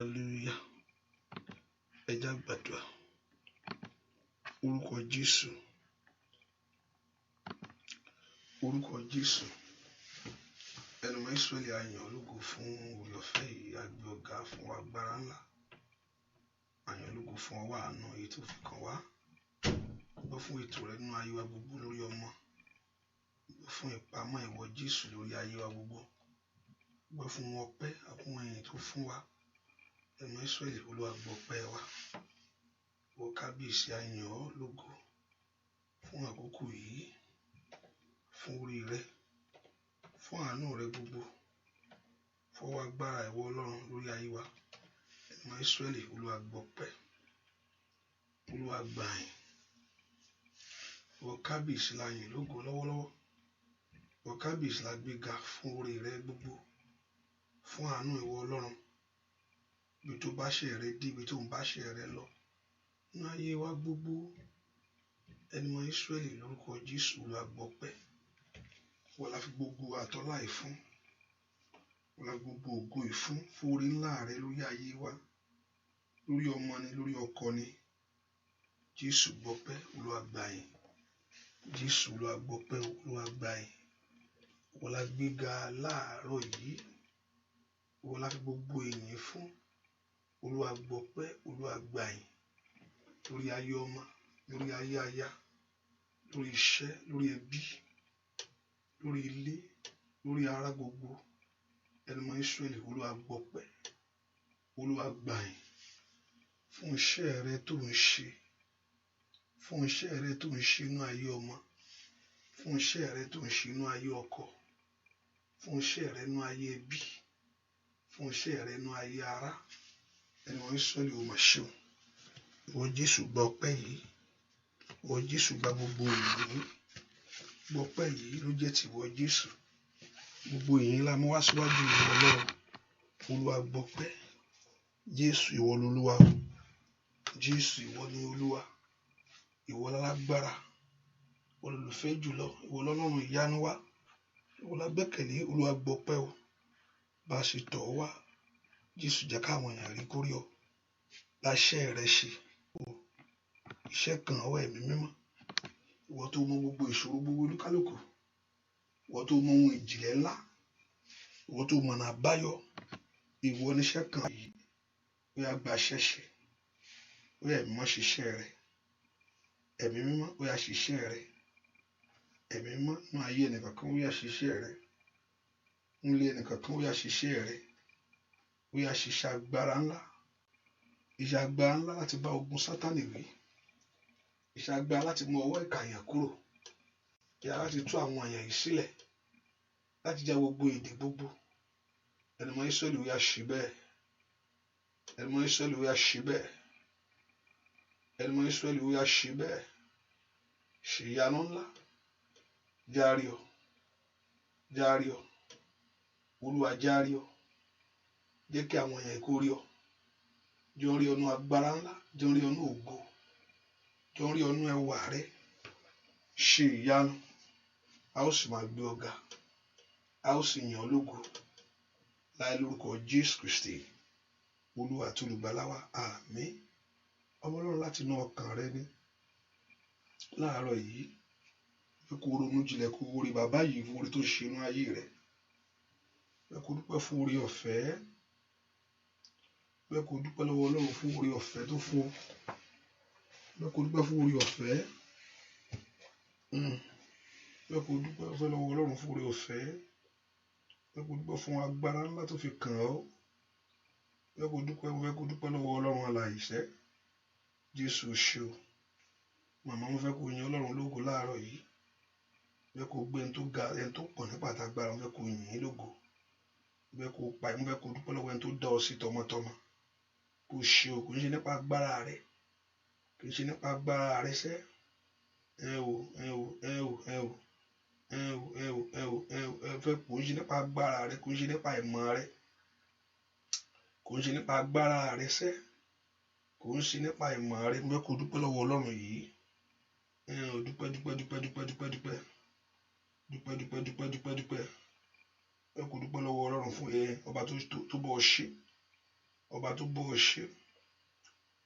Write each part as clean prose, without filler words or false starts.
Hallelujah. Ẹ jẹ́ á gbàdúrà. Orúkọ Jésù. Orúkọ Jésù. Ẹnu mọ́ Ísírẹ́lì a yìn ọ́ lógo fún oore ọ̀fẹ́ yìí, a gbé ọ̀gá fún agbára ńlá. A yìn ọ́ lógo fún ọwọ́ àánú èyí tó fi kàn wá. Gbọ́ fún ètò rẹ nínú ayé wa gbogbo lórí ọmọ. Gbọ́ fún ìpamọ́ ìwọ Jésù lórí ayé wa gbogbo. Gbọ́ fún ọpẹ́ àkún ẹ̀yìn tó fún wa. Ẹnu mọ́ Ísírẹ́lì Olúwa gbọ́ ọpẹ́ wa. Wọ kábíyèsí a yìn ọ́ lógo fún àkókò yìí, fún orí rẹ, fún àánú rẹ gbogbo, fọwọ́ agbára ìwọ Ọlọ́run lórí ayé wa. Ẹnu mọ́ Ísírẹ́lì Olúwa gbọ́ ọpẹ́, Olúwa gbà yìn. Wọ kábíyèsí la yìn lógo lọ́wọ́lọ́wọ́. Wọ kábíyèsí la gbéga fún orí rẹ gbogbo, fún àánú ìwọ Ọlọ́run. Ibi tó bá ṣe rẹ dé, ibi tó ń bá ṣe rẹ lọ nínú ayé wa gbogbo. Ẹnu mọ́ Ísírẹ́lì lórúkọ Jésù Olúwa gbọ́ ọpẹ́. Wọ́n la fi gbogbo àtọ́lá ìfún, wọ́n la gbogbo ògo ìfún fún orí ńlá rẹ lórí ayé wa, lórí ọmọ ni, lórí ọkọ ni. Jésù gbọ́ ọpẹ́, Olúwa gbà yìn. Jésù Olúwa gbọ́ ọpẹ́, Olúwa gbà yìn. Wọ́n la gbéga láàárọ̀ yìí, wọ́n la fi gbogbo ìyìn fún. Olúwa gbọ́ ọpẹ́, Olúwa gbà yìn. Lórí ayé ọmọ, lórí ayé aya, lórí iṣẹ́, lórí ẹbí, lórí ilé, lórí ará gbogbo. Ẹnu mọ́ Ísírẹ́lì Olúwa gbọ́ ọpẹ́, Olúwa gbà yìn. Fún iṣẹ́ rẹ tó ń ṣe, fún iṣẹ́ rẹ tó ń ṣe inú ayé ọmọ, fún iṣẹ́ rẹ tó ń ṣe inú ayé ọkọ, fún iṣẹ́ rẹ inú ayé ẹbí, fún iṣẹ́ rẹ inú ayé ará. Ẹnu mọ́ Ísírẹ́lì ó máa ṣeun. Ìwọ Jésù gba ọpẹ́ yìí, ìwọ Jésù gba gbogbo ìyìn. Gbọ́ ọpẹ́ yìí ló jẹ́ tìwọ Jésù. Gbogbo ìyìn la mú wá síwájú ìwọ Ọlọ́run. Olúwa gbọ́ ọpẹ́. Jésù ìwọ lolúwa. Jésù ìwọ ni Olúwa. Ìwọ lálágbára, ìwọ lolùfẹ́ jùlọ, ìwọ lọ́lọ́run ìyanu wa, ìwọ la gbẹ́kẹ̀lé. Olúwa gbọ́ ọpẹ́ o. Bá a ṣe tọ̀ ọ́ wá, Jésù jẹ́ káwọn èèyàn rí kórí ọ. Bá iṣẹ́ rẹ ṣe o. Iṣẹ́ kan ọwọ́ ẹ̀mí mímọ́. Ìwọ tó mọ gbogbo ìṣòro gbogbo olúkálùkù, ìwọ tó mọ ohun ìjìnlẹ̀ ńlá, ìwọ tó mọ̀nà àbáyọ. Ìwọ níṣẹ́ kan yìí, ó yá gba iṣẹ́ ṣe. Ó yá ẹ̀mí mímọ́ ṣiṣẹ́ rẹ. Ẹ̀mí mímọ́ ó yá ṣiṣẹ́ rẹ. Ẹ̀mí mímọ́ nínú ayé ẹnìkankan ó yá ṣiṣẹ́ rẹ. Nílé ẹnìkankan ó yá ṣiṣẹ́ rẹ. Ó yá ṣiṣẹ́ agbára ńlá. Iṣẹ́ agbára ńlá láti bá ogun Sátánì wí. Iṣẹ́ agbára láti mú ọwọ́ ìkà èèyàn kúrò. Ìyá láti tú àwọn èèyàn yìí sílẹ̀. Láti já gbogbo èdè gbogbo. Ẹnu mọ́ Ísírẹ́lì ó yá ṣe bẹ́ẹ̀. Ẹnu mọ́ Ísírẹ́lì ó yá ṣe bẹ́ẹ̀. Ẹnu mọ́ Ísírẹ́lì ó yá ṣe bẹ́ẹ̀. Ṣe ìyanu ńlá. Járe ọ. Járe ọ. Olúwa járe ọ. Jẹ́ kí àwọn èèyàn kó rí ọ. Jọ rí ọnú agbára ńlá. Jọ rí ọnú ògo. Jọ rí ọnú ẹwà rẹ. Ṣe ìyanu. A ó sì máa gbé ọ ga. A ó sì yìn ọ́ lógo. Láì lórúkọ Jésù Kristi, Olúwa àti olùgbàlà wa. Àmín. Ọmọ Ọlọ́run láti inú ọkàn rẹ ní láàárọ̀ yìí. Ẹ kó ronú jinlẹ̀ kó orí bàbá yìí fún orí tó ṣe inú ayé rẹ. Ẹ kó dúpẹ́ fún orí ọ̀fẹ́. Ẹ kó dúpẹ́ lọ́wọ́ Ọlọ́run fún orí ọ̀fẹ́ tó fún ọ. Ẹ kó dúpẹ́ fún orí ọ̀fẹ́. Ẹ kó dúpẹ́ lọ́wọ́ Ọlọ́run fún orí ọ̀fẹ́. Ẹ kó dúpẹ́ fún agbára ńlá tó fi kàn ọ́. Ẹ kó dúpẹ́ lọ́wọ́ Ọlọ́run alààyè. Jésù ṣe o. Màmá mo fẹ́ kó yin Ọlọ́run lógo láàárọ̀ yìí. Ẹ kó gbé ẹni tó ga, ẹni tó pọ̀ nípa àtàgbára, mo fẹ́ kó yin ín lógo. Mo fẹ́ kó dúpẹ́ lọ́wọ́ ẹni tó dá ọ sí tọmọtọmọ. Kò ṣe o, kò ń ṣe nípa agbára rẹ. Kò ń ṣe nípa agbára rẹ sẹ́. Fẹ́ kò ń ṣe nípa agbára rẹ, kò ń ṣe nípa ìmọ̀ rẹ. Kò ń ṣe nípa agbára rẹ sẹ́. Kò ń ṣe nípa ìmọ̀ rẹ. Mo fẹ́ kó dúpẹ́ lọ́wọ́ Ọlọ́run yìí. Dúpẹ́. Ẹ kó dúpẹ́ lọ́wọ́ Ọlọ́run fún ọba tó bọ́ ọ ṣe. ọba tó bọ́ ọ ṣe,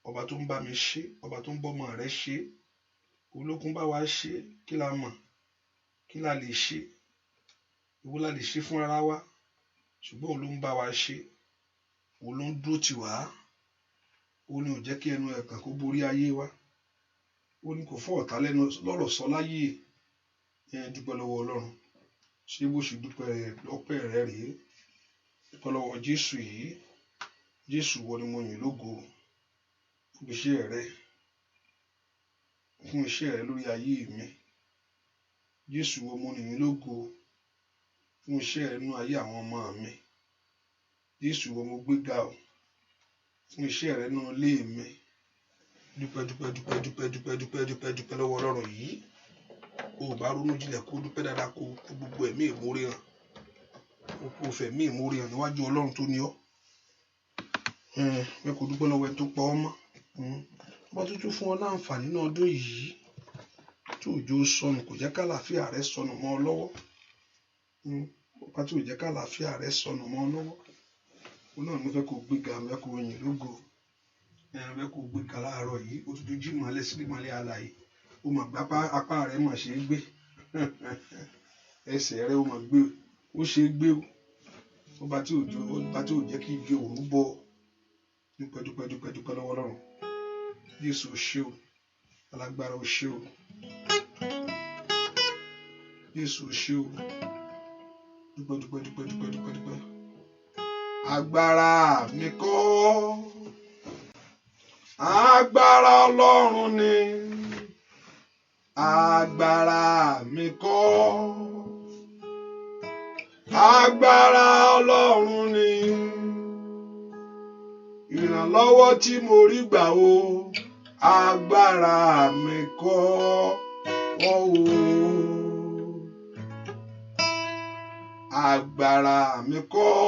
ọba tó ń bá mi ṣe, ọba tó ń bọ́mọ rẹ ṣe, olókun bá wa ṣe, kí la mọ̀, kí la lè ṣe, ìwọ la lè ṣe fún ara wa, ṣùgbọ́n òun ló ń bá wa ṣe, òun ló ń dúró tì wá, òun ni ò jẹ́ kí ẹnu ẹ̀gàn kó borí ayé wa, ó ní kò fọ́ ọ̀tá lẹ́nu lọ́rọ̀ sọ láyé. Dúpẹ́ lọ́wọ́ Ọlọ́run, ṣé bó ṣe dúpẹ́ lọ́pẹ́ rẹ rèé. Dúpẹ́ lọ́wọ́ Jésù yìí, Jésù wọ ni mo yìn lógo fún iṣẹ́ rẹ, fún iṣẹ́ rẹ lórí ayé mi. Jésù wọ mo yìn lógo fún iṣẹ́ rẹ nínú ayé àwọn ọmọ mi. Jésù wọ mo gbéga o fún iṣẹ́ rẹ nínú ilé mi. Dúpẹ́ dúpẹ́ dúpẹ́ dúpẹ́ dúpẹ́ dúpẹ́ dúpẹ́ dúpẹ́ lọ́wọ́ Ọlọ́run yìí. O ò bá ronú jinlẹ̀ kó dúpẹ́ dáadáa kó gbogbo ẹ̀mí ìmoore hàn, kó fẹ̀mí ìmoore hàn níwájú Ọlọ́run tó ní ọ́. Pé kó dúpẹ́ lọ́wọ́ ẹ tó pa ọ́ mọ́. Ọba tó tún fún ọ láǹfààní náà ọdún yìí tí òjò sọnù, kò jẹ́ kálàáfíà rẹ sọnù mọ́ ọ lọ́wọ́. Ọba tí ò jẹ́ kálàáfíà rẹ sọnù mọ́ ọ lọ́wọ́. Òun náà ló fẹ́ kó gbéga, fẹ́ kó yìn lógo, fẹ́ kó gbéga láàárọ̀ yìí. Ó tún jí mọ́lẹ̀ sí ìmọ́lẹ̀ alààyè. Ó mọ̀ gbá apá rẹ̀ mà ṣe é gbé. Ẹsẹ̀ rẹ̀ ó mọ̀ gbé, ó ṣe é gbé o. Ọba tí ò jẹ́ kí igi òru bọ́. Dúpẹ́ dúpẹ́ dúpẹ́ dúpẹ́ lọ́wọ́ Ọlọ́run. Jésù o ṣé o, alágbára o ṣé o. Jésù o ṣé o. Dúpẹ́ dúpẹ́ dúpẹ́ dúpẹ́ dúpẹ́ dúpẹ́. Agbára mi kọ́, agbára Ọlọ́run ni. Agbára mi kọ́, agbára Ọlọ́run ni. Ìrànlọ́wọ́ tí mo rí gbà o, agbára mi kọ́ o. Agbára mi kọ́,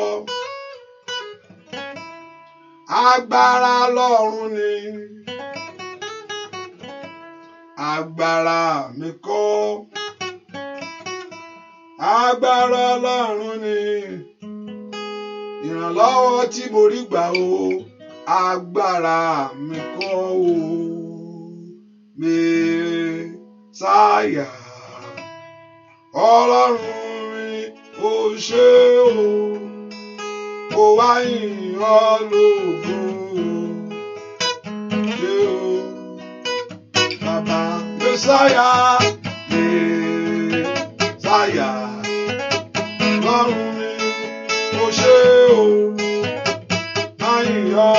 agbára Ọlọ́run ni. Agbára mi kọ́, agbára Ọlọ́run ni. Ìrànlọ́wọ́ tí mo rí gbà o, agbára mi kọ́ o. Mèsáyà Ọlọ́run mi o ṣé o, mo wá yìn ọ́ lógo. Ṣé o bàbá Mèsáyà, Mèsáyà Ọlọ́run mi o ṣé o, má yìn ọ́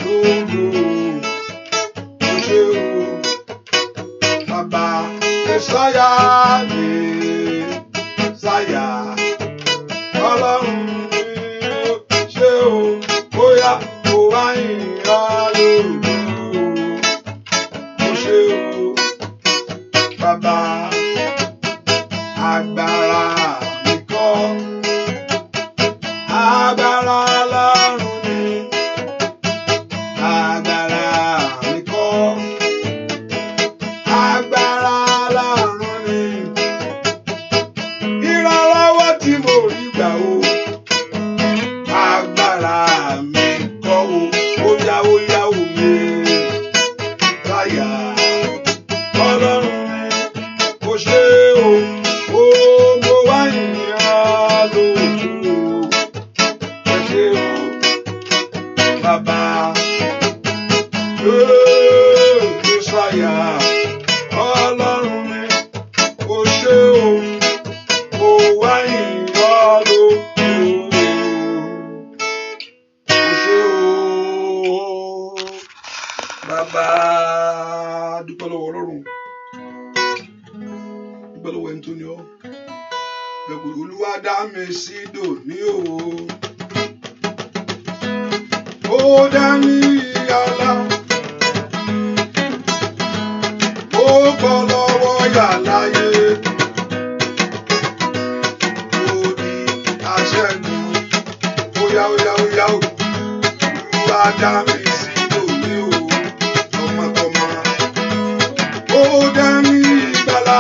lógo. O ṣé o bàbá Mèsáyà, Mèsáyà Ọlọ́run mi o ṣé o, bóyá mo wá yìn ọ́ lógo. O ṣé o bàbá. Agbára mi kọ́, agbára Ọlọ́run ni. Agbára mi kọ́, agbára Ọlọ́run ni. Ìrànlọ́wọ́ tí mo rí gbà o, agbára mi kọ́ o. Ó yá o mi láyà Ọlọ́run ni. O ṣé o, mo wá yìn ọ́ lógo. O ṣé o bàbá. Mèsáyà Ọlọ́run mi, o ṣé o, mo wá yìn ọ́ lógo. O ṣé o bàbá. Dúpẹ́ lọ́wọ́ Ọlọ́run, dúpẹ́ lọ́wọ́ ẹni tó ní ọ́. Bẹ̀kù Olúwa dá mi sí dòní o, ó dá mi yàrá, ó bọ́ lọ́wọ́ yà láyé, ó di aṣẹ́gun. Ó yá o, Olúwa dá mi sí dòní o, tọmọtọmọ, ó dá mi gbàlà.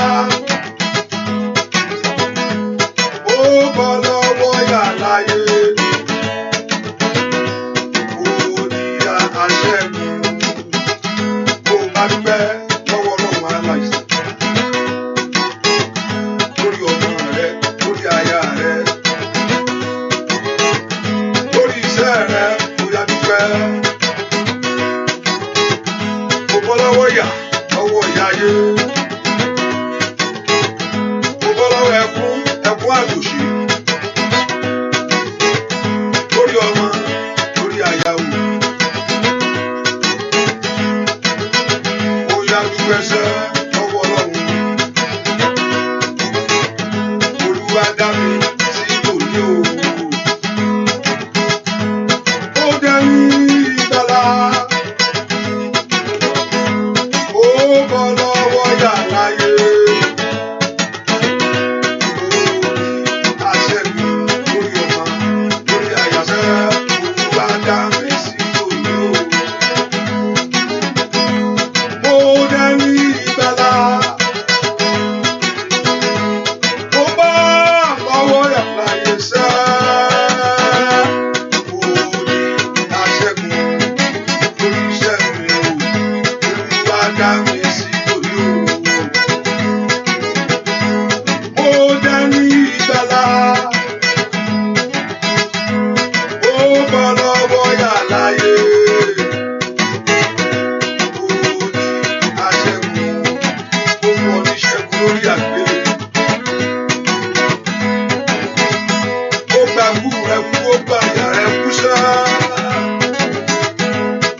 Ó bọ́ lọ́wọ́ yà láyé, ó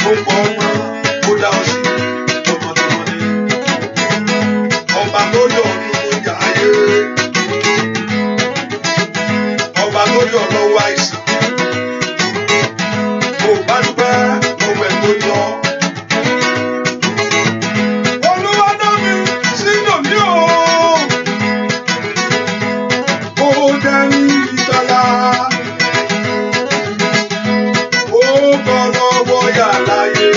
ó pọ̀ ọmọ ó dá ọ sí tọmọtọmọ ni ọba tó yọ ọdún tó jà ayé ọba tó yọ lọ́wọ́ àìsàn kò bá dúpẹ́ lọ́wọ́ ẹ̀ tó yọ. Olúwa dá mi sí lòní o ó dẹ́ni ìgbàlá ó bọ́ lọ́wọ́ yà láyé.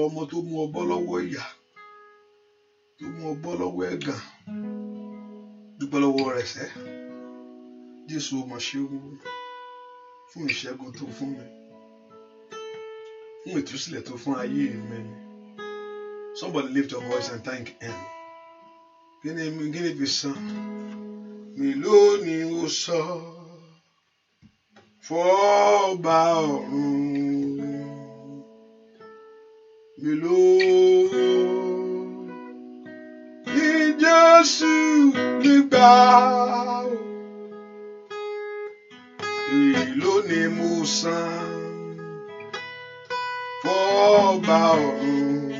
Ọmọ tó mú ọbọ lọ́wọ́ ìyà tó mú ọbọ lọ́wọ́ ẹ̀gàn dúpẹ́ lọ́wọ́ rẹ̀ sẹ́ Jésù ó mà ṣe fún ìṣẹ́gun tó fún mi fún ìtúsílẹ̀ tó fún ayé mi. Somebody lift your voice and thank him. Kí ni fi san mi lónìí ó sọ fọ́ọ̀bà ọ̀run. Mélòó ni Jésù nígbà èló ni mo san fọ́ọ̀bà ọ̀run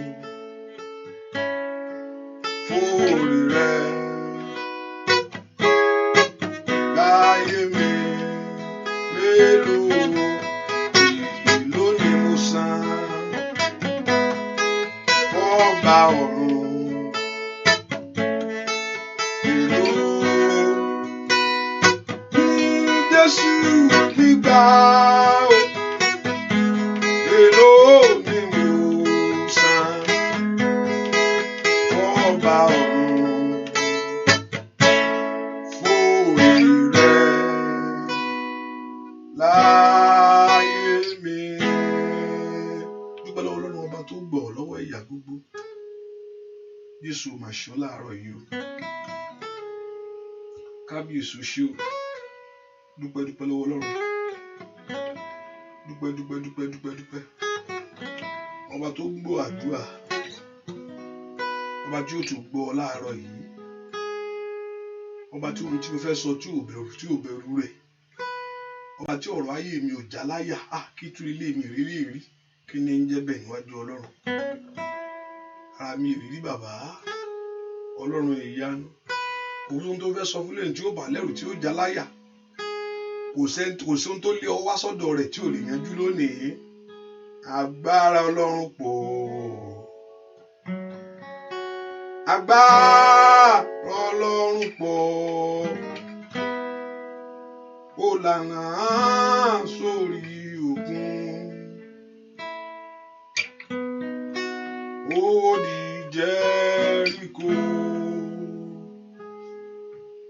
fún orí rẹ̀ láyé mi mélòó èló ni mo san fọ́ọ̀bà ọ̀run èló ni Jésù nígbà èló ni mo san fọ́ọ̀bà ọ̀run fún orí rẹ̀ láyé mi. Dúpẹ́ lọ́wọ́ Ọlọ́run ọba tó gbọ́ lọ́wọ́ ìyà gbogbo. Jésù mà ṣe ọ́ láàárọ̀ yìí o. Kábíyèsí ṣe o. Dúpẹ́ lọ́wọ́ Ọlọ́run. Dúpẹ́. Ọba tó gbọ́ àdúrà. Ọba tí ó tún gbọ́ ọ láàárọ̀ yìí. Ọba tí ohun tí mo fẹ́ sọ tí ò bẹ̀rù rẹ̀. Ọba tí ọ̀rọ̀ ayé mi ò já láyà. Kí tú ilé mi rí. Kí ni ń jẹ́ bẹ́ẹ̀ níwájú Ọlọ́run? Ara mi ìrírí bàbá Ọlọ́run ìyanu. Kò sí ohun tó fẹ́ sọ fún lẹ́yìn tí ó bà lẹ́rù tí ó já láyà. Kò sí ohun tó lé ọ wá sọ́dọ̀ rẹ̀ tí ò lè yanjú lónìí. Agbára Ọlọ́run pọ̀. Agbára Ọlọ́run pọ̀. Ó lànà sórí òkun. Ó di Jẹ́ríkò.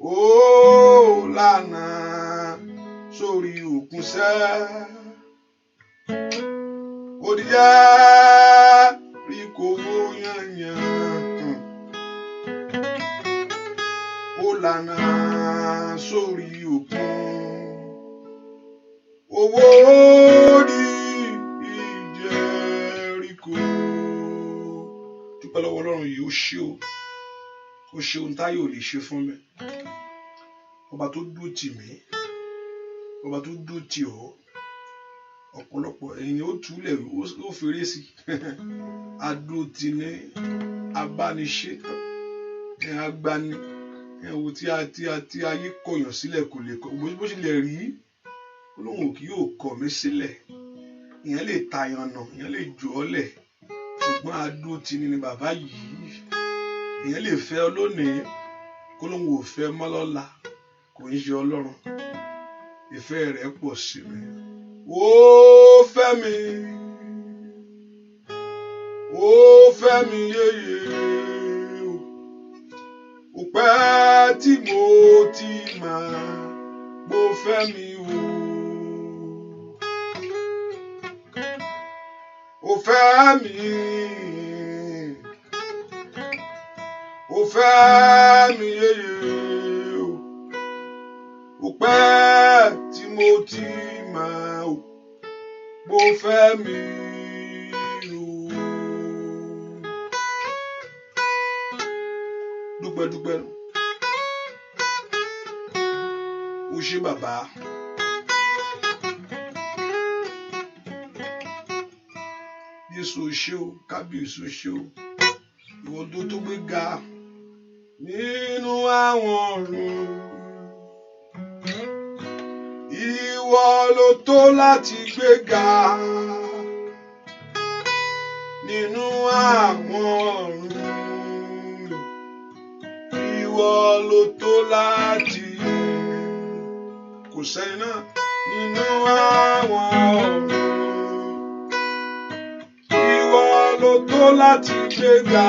Ó lànà sórí òkun sẹ́. Ó di Jẹ́ríkò yányán. Ó lànà sórí òkun. Owó di Jẹ́ríkò. Dúpẹ́ lọ́wọ́ Ọlọ́run yìí ó ṣe ohun táyé ò lè ṣe fún mi. Ọba tó dúró tì mí, ọba tó dúró tì ọ́. Ọ̀pọ̀lọpọ̀ ẹ̀yin ó túlẹ̀ ó fèrè sí. Adúró tì ní abániṣe agbani wo tí ayé kọ̀yàn sílẹ̀ kò lè kọ̀ bó ṣe lè rí Ọlọ́run kì yóò kọ̀ mí sílẹ̀. Ìyẹn lè tàyàn nà, ìyẹn lè jù ọ́ lẹ̀, ṣùgbọ́n adó ti ni bàbá yìí. Ìyẹn lè fẹ́ ọ lónìí kó lóun ò fẹ́ mọ́ lọ́la, kò ń ṣe Ọlọ́run. Ìfẹ́ rẹ̀ pọ̀ sí mi. Ó fẹ́ mi, ó fẹ́ mi yéye. Ó pẹ́ tí mo ti máa, mo fẹ́ mi o. Ó fẹ́ mi, ó fẹ́ mi yéye. Ó pẹ́ tí mo ti máa, mo fẹ́ mi o. Dúpẹ́ ó ṣé bàbá. Jésù ó ṣé o, kábíyèsí ó ṣé o. Ìwọ tó gbé ga nínú àwọn ọ̀run. Ìwọ ló tó láti gbé ga nínú àwọn ọ̀run. Ìwọ ló tó láti, kò sẹ́ni náà nínú àwọn ọ̀run. Ìwọ ló tó láti gbé ga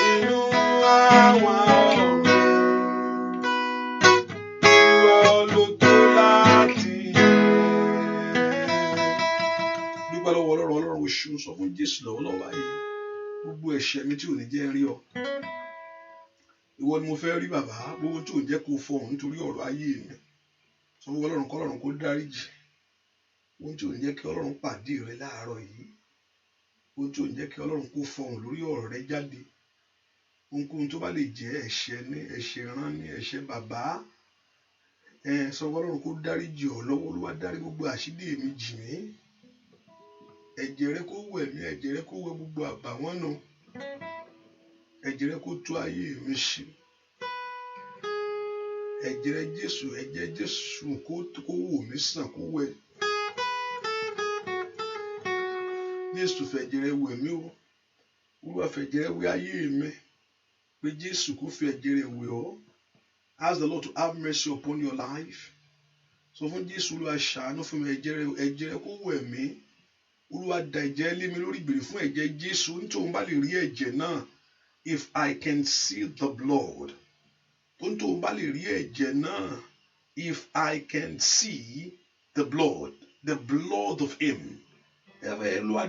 nínú àwọn ọ̀run. Ìwọ ló tó láti. Dúpẹ́ lọ́wọ́ Ọlọ́run oṣù sọ fún Jésù lọ́wọ́lọ́wọ́ báyìí. Gbogbo ẹ̀ṣẹ̀ mi tí ò ní jẹ́ rí ọ. Ìwọ ni mo fẹ́ rí bàbá, gbogbo tí ò jẹ́ kó fọhùn nítorí ọ̀rọ̀ ayé mi. Sọ fún Ọlọ́run kọ́lọ́run kó dáríjì. Ohun tí ò ní jẹ́ kí Ọlọ́run pàdé rẹ láàárọ̀ yìí. Ohun tí ò ní jẹ́ kí Ọlọ́run kó fọhùn lórí ọ̀rọ̀ rẹ jáde. Ohunkóhun tó bá lè jẹ́ ẹ̀ṣẹ̀ ní, ẹ̀ṣẹ̀ rán ní, ẹ̀ṣẹ̀ bàbá. Sọ fún Ọlọ́run kó dáríjì ọ́ lọ́wọ́. Olúwa dárí gbogbo àṣírí mi jì mí. Ẹ̀jẹ̀ rẹ kó wẹ̀ mí, ẹ̀jẹ̀ rẹ kó wẹ̀ gbogbo àbàwọ́n nù. Ẹ̀jẹ̀ rẹ kó tú ayé mi ṣe. Ẹ̀jẹ̀ Jésù kó wò mí sàn, kó wẹ̀. Jésù fẹ̀jẹ̀ rẹ̀ wẹ̀ mí o. Olúwa fẹ̀jẹ̀ rẹ̀ wẹ̀ ayé mi. Pé Jésù kó fi ẹ̀jẹ̀ rẹ̀ wẹ̀ ọ́. Ask the Lord to have mercy upon your life. Sọ fún Jésù, Olúwa ṣàánú fún mi, ẹ̀jẹ̀ rẹ̀ kó wẹ̀ mí. Olúwa da ẹ̀jẹ̀ lé mi lórí, ìbèrè fún ẹ̀jẹ̀ Jésù. Nítorí bá lè rí ẹ̀jẹ̀ náà, if I can see the blood. Nítorí bá lè rí ẹ̀jẹ̀ náà, if I can see the blood of him. Olúwa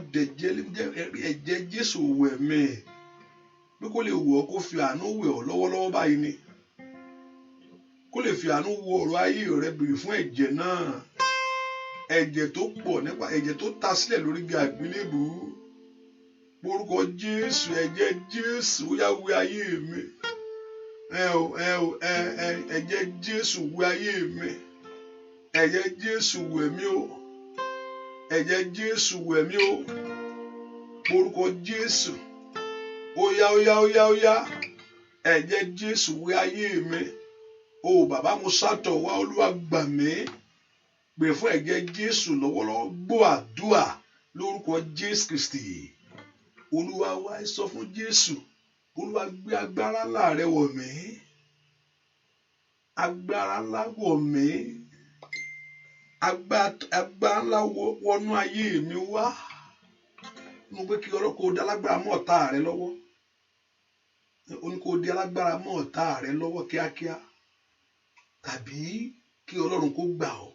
ẹ̀jẹ̀ Jésù wẹ̀ mí. Bí kò lè wọ̀ ọ́, kó fi àánú wẹ̀ ọ́ lọ́wọ́lọ́wọ́ báyìí ni. Kó lè fi àánú wọ ọ̀rọ̀ ayé rẹ, bèrè fún ẹ̀jẹ̀ náà. Ẹ̀jẹ̀ tó pọ̀ nípa ẹ̀jẹ̀ tó ta sílẹ̀ lórí igi àgbélébùú. Orúkọ Jésù, ẹ̀jẹ̀ Jésù ó yá wẹ̀ ayé mi. Ẹ̀jẹ̀ Jésù wẹ̀ ayé mi. Ẹ̀jẹ̀ Jésù wẹ̀ mí o. Ẹ̀jẹ̀ Jésù wẹ̀ mí o. Orúkọ Jésù. Ó yá. Ẹ̀jẹ̀ Jésù wẹ̀ ayé mi. O bàbá mo sátọ̀ wá, Olúwa gbà mí. Gbè fún ẹ̀jẹ̀ Jésù lọ́wọ́lọ́wọ́, gbọ́ àdúà lórúkọ Jésù Kristi. Olúwa wá sọ fún Jésù, Olúwa gbé agbára ńlá rẹ wọ̀ mí. Agbára ńlá wọ̀ mí. Agbára ńlá wọnú ayé mi wá. Mo pé kí Ọlọ́run kó di alágbára mọ́ ọ̀tá rẹ lọ́wọ́. Ó ní kó di alágbára mọ́ ọ̀tá rẹ lọ́wọ́ kíákíá. Tàbí kí Ọlọ́run kó gbà ọ́.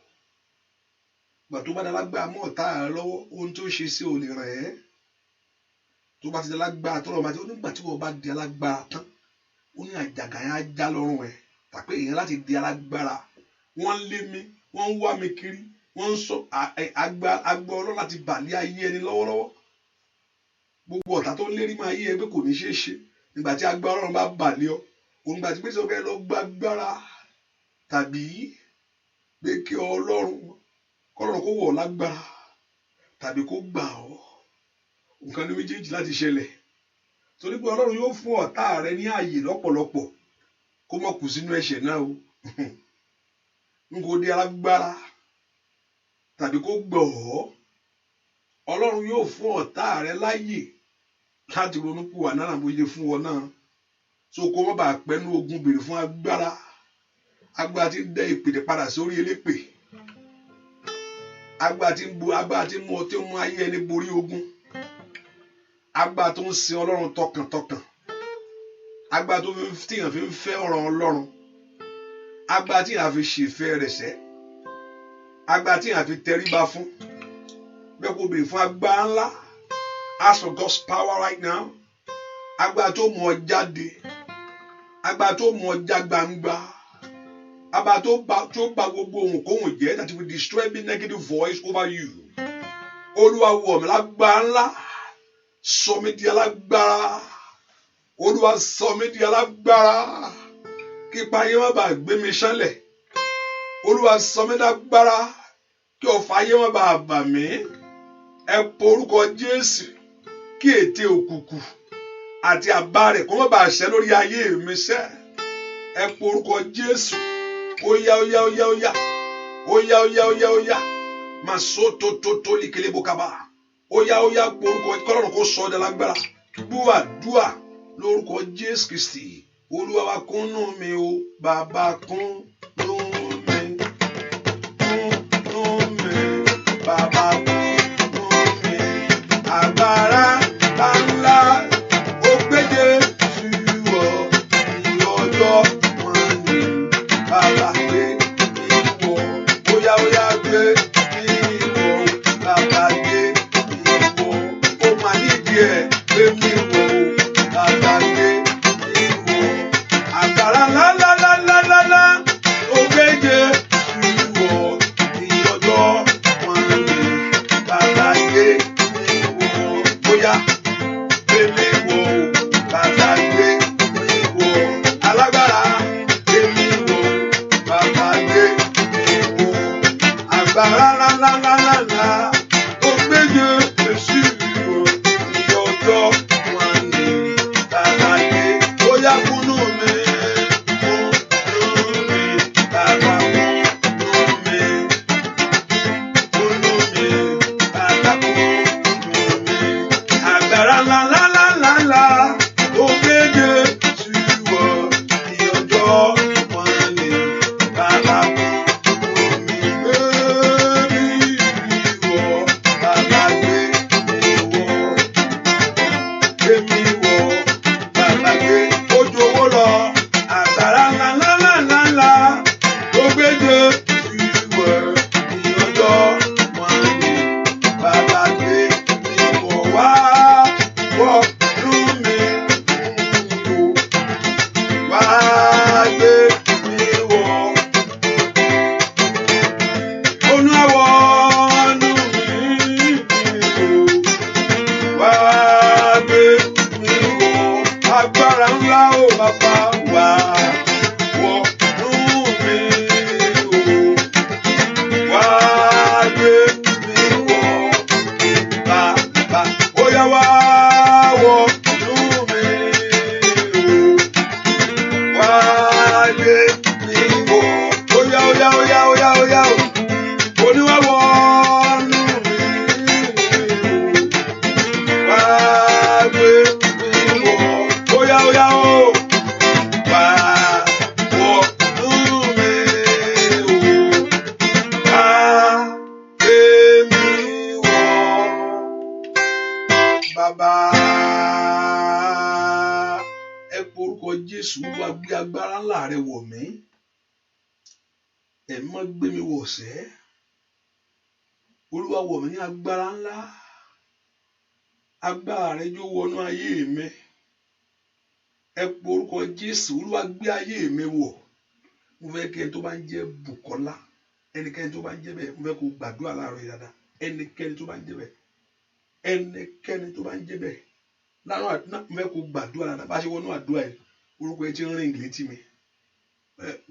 Gbà tó bá di alágbára mọ́ ọ̀tá rẹ lọ́wọ́, ohun tó ṣe sí ò lè rẹ̀ ẹ́. Tó bá ti di alágbára tó lọ́wọ́ bá ti, ó nígbà tí wọ́n bá di alágbára tán, ó ní àjàgà yẹn á já lọ́rùn ẹ̀. Tàbí èèyàn láti di alágbára. Wọ́n lé mi, wọ́n ń wá mi kiri, wọ́n ń sọ agbá Ọlọ́run láti bàlẹ́ ayé ẹni lọ́wọ́lọ́wọ́. Gbogbo ọ̀tá tó ń lérí máa yé ẹ pé kò ní ṣeé ṣe. Nígbà tí agbára Ọlọ́run bá bàlẹ́ ọ, òun gbà tí pé sọ kẹ́ lọ gbàgbára. Tàbí pé kí Ọlọ́run kó wọ̀ lágbára. Tàbí kó gbà ọ́. Nǹkan ní méjèèjì láti ṣẹlẹ̀. torí pé Ọlọ́run yóò fún ọ̀tá rẹ ní ààyè lọ́pọ̀lọpọ̀ kó má kù sínú ẹ̀ṣẹ̀ náà o n kò di alágbára tàbí kó gbọ̀ ọ́. Ọlọ́run yóò fún ọ̀tá rẹ láàyè láti ronúpìwàdà náà bó ṣe fún ọ náà, so kó má bàa pẹ́nu ogun, béèrè fún agbára tí ń dẹ́ ìpèdè padà sórí elépè, agbára tí ń mú ayé ẹni borí ogun, agbára tó ń sin Ọlọ́run tọkàntọkàn, agbára tó tíyàn fi ń fẹ́ ọ̀rọ̀ Ọlọ́run, agbára tíyàn fi ṣèfẹ́ rẹ̀ sẹ́, agbára tíyàn fi tẹríba fún. Bẹ́ẹ̀ kó béèrè fún agbára ńlá. Ask for God's power right now. Agbára tó mú ọ jáde, agbára tó mú ọ já gbangba, agbára tó bà gbogbo ohun kóhun jẹ́, that will destroy every negative voice over you. Olúwa wọ̀ mí lágbára ńlá, sọ mí di alágbára. Olúwa sọ mí di alágbára, kí ipa ayé má bàa gbé mi ṣánlẹ̀. Olúwa sọ mí lágbára, kí ọ̀fà ayé má bàa bà mí. Ẹ po orúkọ Jésù, kí ète òkùnkùn àti àbá rẹ̀ kó má bàa ṣẹ lórí ayé mi sẹ́. Ẹ po orúkọ Jésù. Óyá óyá óyá óyá óyá óyá óyá óyá máa so tó líkele bókaba. Óyá óyá po orúkọ kọ́lọ́run kó sọ ọ́ di alágbára. Dúà lórúkọ Jésù Kristi. Olúwa wa kúnnú mi o, bàbá kúnnú mi, kúnnú mi, bàbá kúnnú mi. Agbára ńlá ó gbéde síwọ̀ ní ọjọ́ wọn ni bàbá gbé ìwọ̀. Óyá óyá gbé ìwọ̀, bàbá gbé ìwọ̀. Ó máa nídìí ẹ̀ gbé mi wọ̀, bàbá gbé ìwọ̀. Agbára ńlá ó gbéde síwọ̀ ní ọjọ́ wọn ni bàbá gbé ìwọ̀. Óyá gbé mi wọ̀, bàbá gbé ìwọ̀. Alágbára gbé mi wọ̀, bàbá gbé ìwọ̀. Agbára ńlá ó gbéde síwọ̀ ní ọjọ́ wọn ni bàbá gbé. Óyá kúnnú mi, kúnnú mi, bàbá kúnnú mi, kúnnú mi, bàbá kúnnú mi. Agbára ńlá ó gbéde síwọ̀ ní ọjọ́ wọn ni bàbá kúnnú mi. Gbé mi wọ̀, bàbá gbé mi wọ̀. Gbé mi wọ̀, bàbá gbé ojú owó lọ. Agbára ńlá ó gbéde síwọ̀ ní ọjọ́ wọn ni bàbá gbé mi wọ̀. Wá wọ̀lú mi wò, wá gbé mi wọ̀. Olúwa wọ̀lú mi wò, wá gbé mi wọ̀. Agbára ńlá ó bàbá wá wọ̀lú mi wò, wá gbé mi wọ̀. Bàbá óyá wá wọ̀lú mi wò, wá gbé mi wọ̀. Óyá óyá óyá óyá óyá o. Olúwa wọ̀lú mi wò, wá gbé mi wọ̀. Óyá óyá o. Wá wọ̀lú mi wò, wá gbé mi wọ̀. Bàbá ẹ po orúkọ Jésù. Olúwa gbé agbára ńlá rẹ wọ̀ mí. Ẹ má gbé mi wọ̀ sẹ́. Olúwa wọ̀ mí ní agbára ńlá. Agbára rẹ jó wọnú ayé mi. Ẹ po orúkọ Jésù. Olúwa gbé ayé mi wọ̀. Mo fẹ́ kí ẹni tó bá ń jẹ́ Bùkọ́lá, ẹnikẹ́ni tó bá ń jẹ́ bẹ́ẹ̀, mo fẹ́ kó gbàdúrà láàárọ̀ yìí dáadáa. Ẹnikẹ́ni tó bá ń jẹ́ bẹ́ẹ̀, ẹnikẹ́ni tó bá ń jẹ́ bẹ́ẹ̀, láàárọ̀ mo fẹ́ kó gbàdúrà dáadáa. Bá ṣe wọnú àdúrà yìí, orúkọ ẹ ti ń rìn létí mi.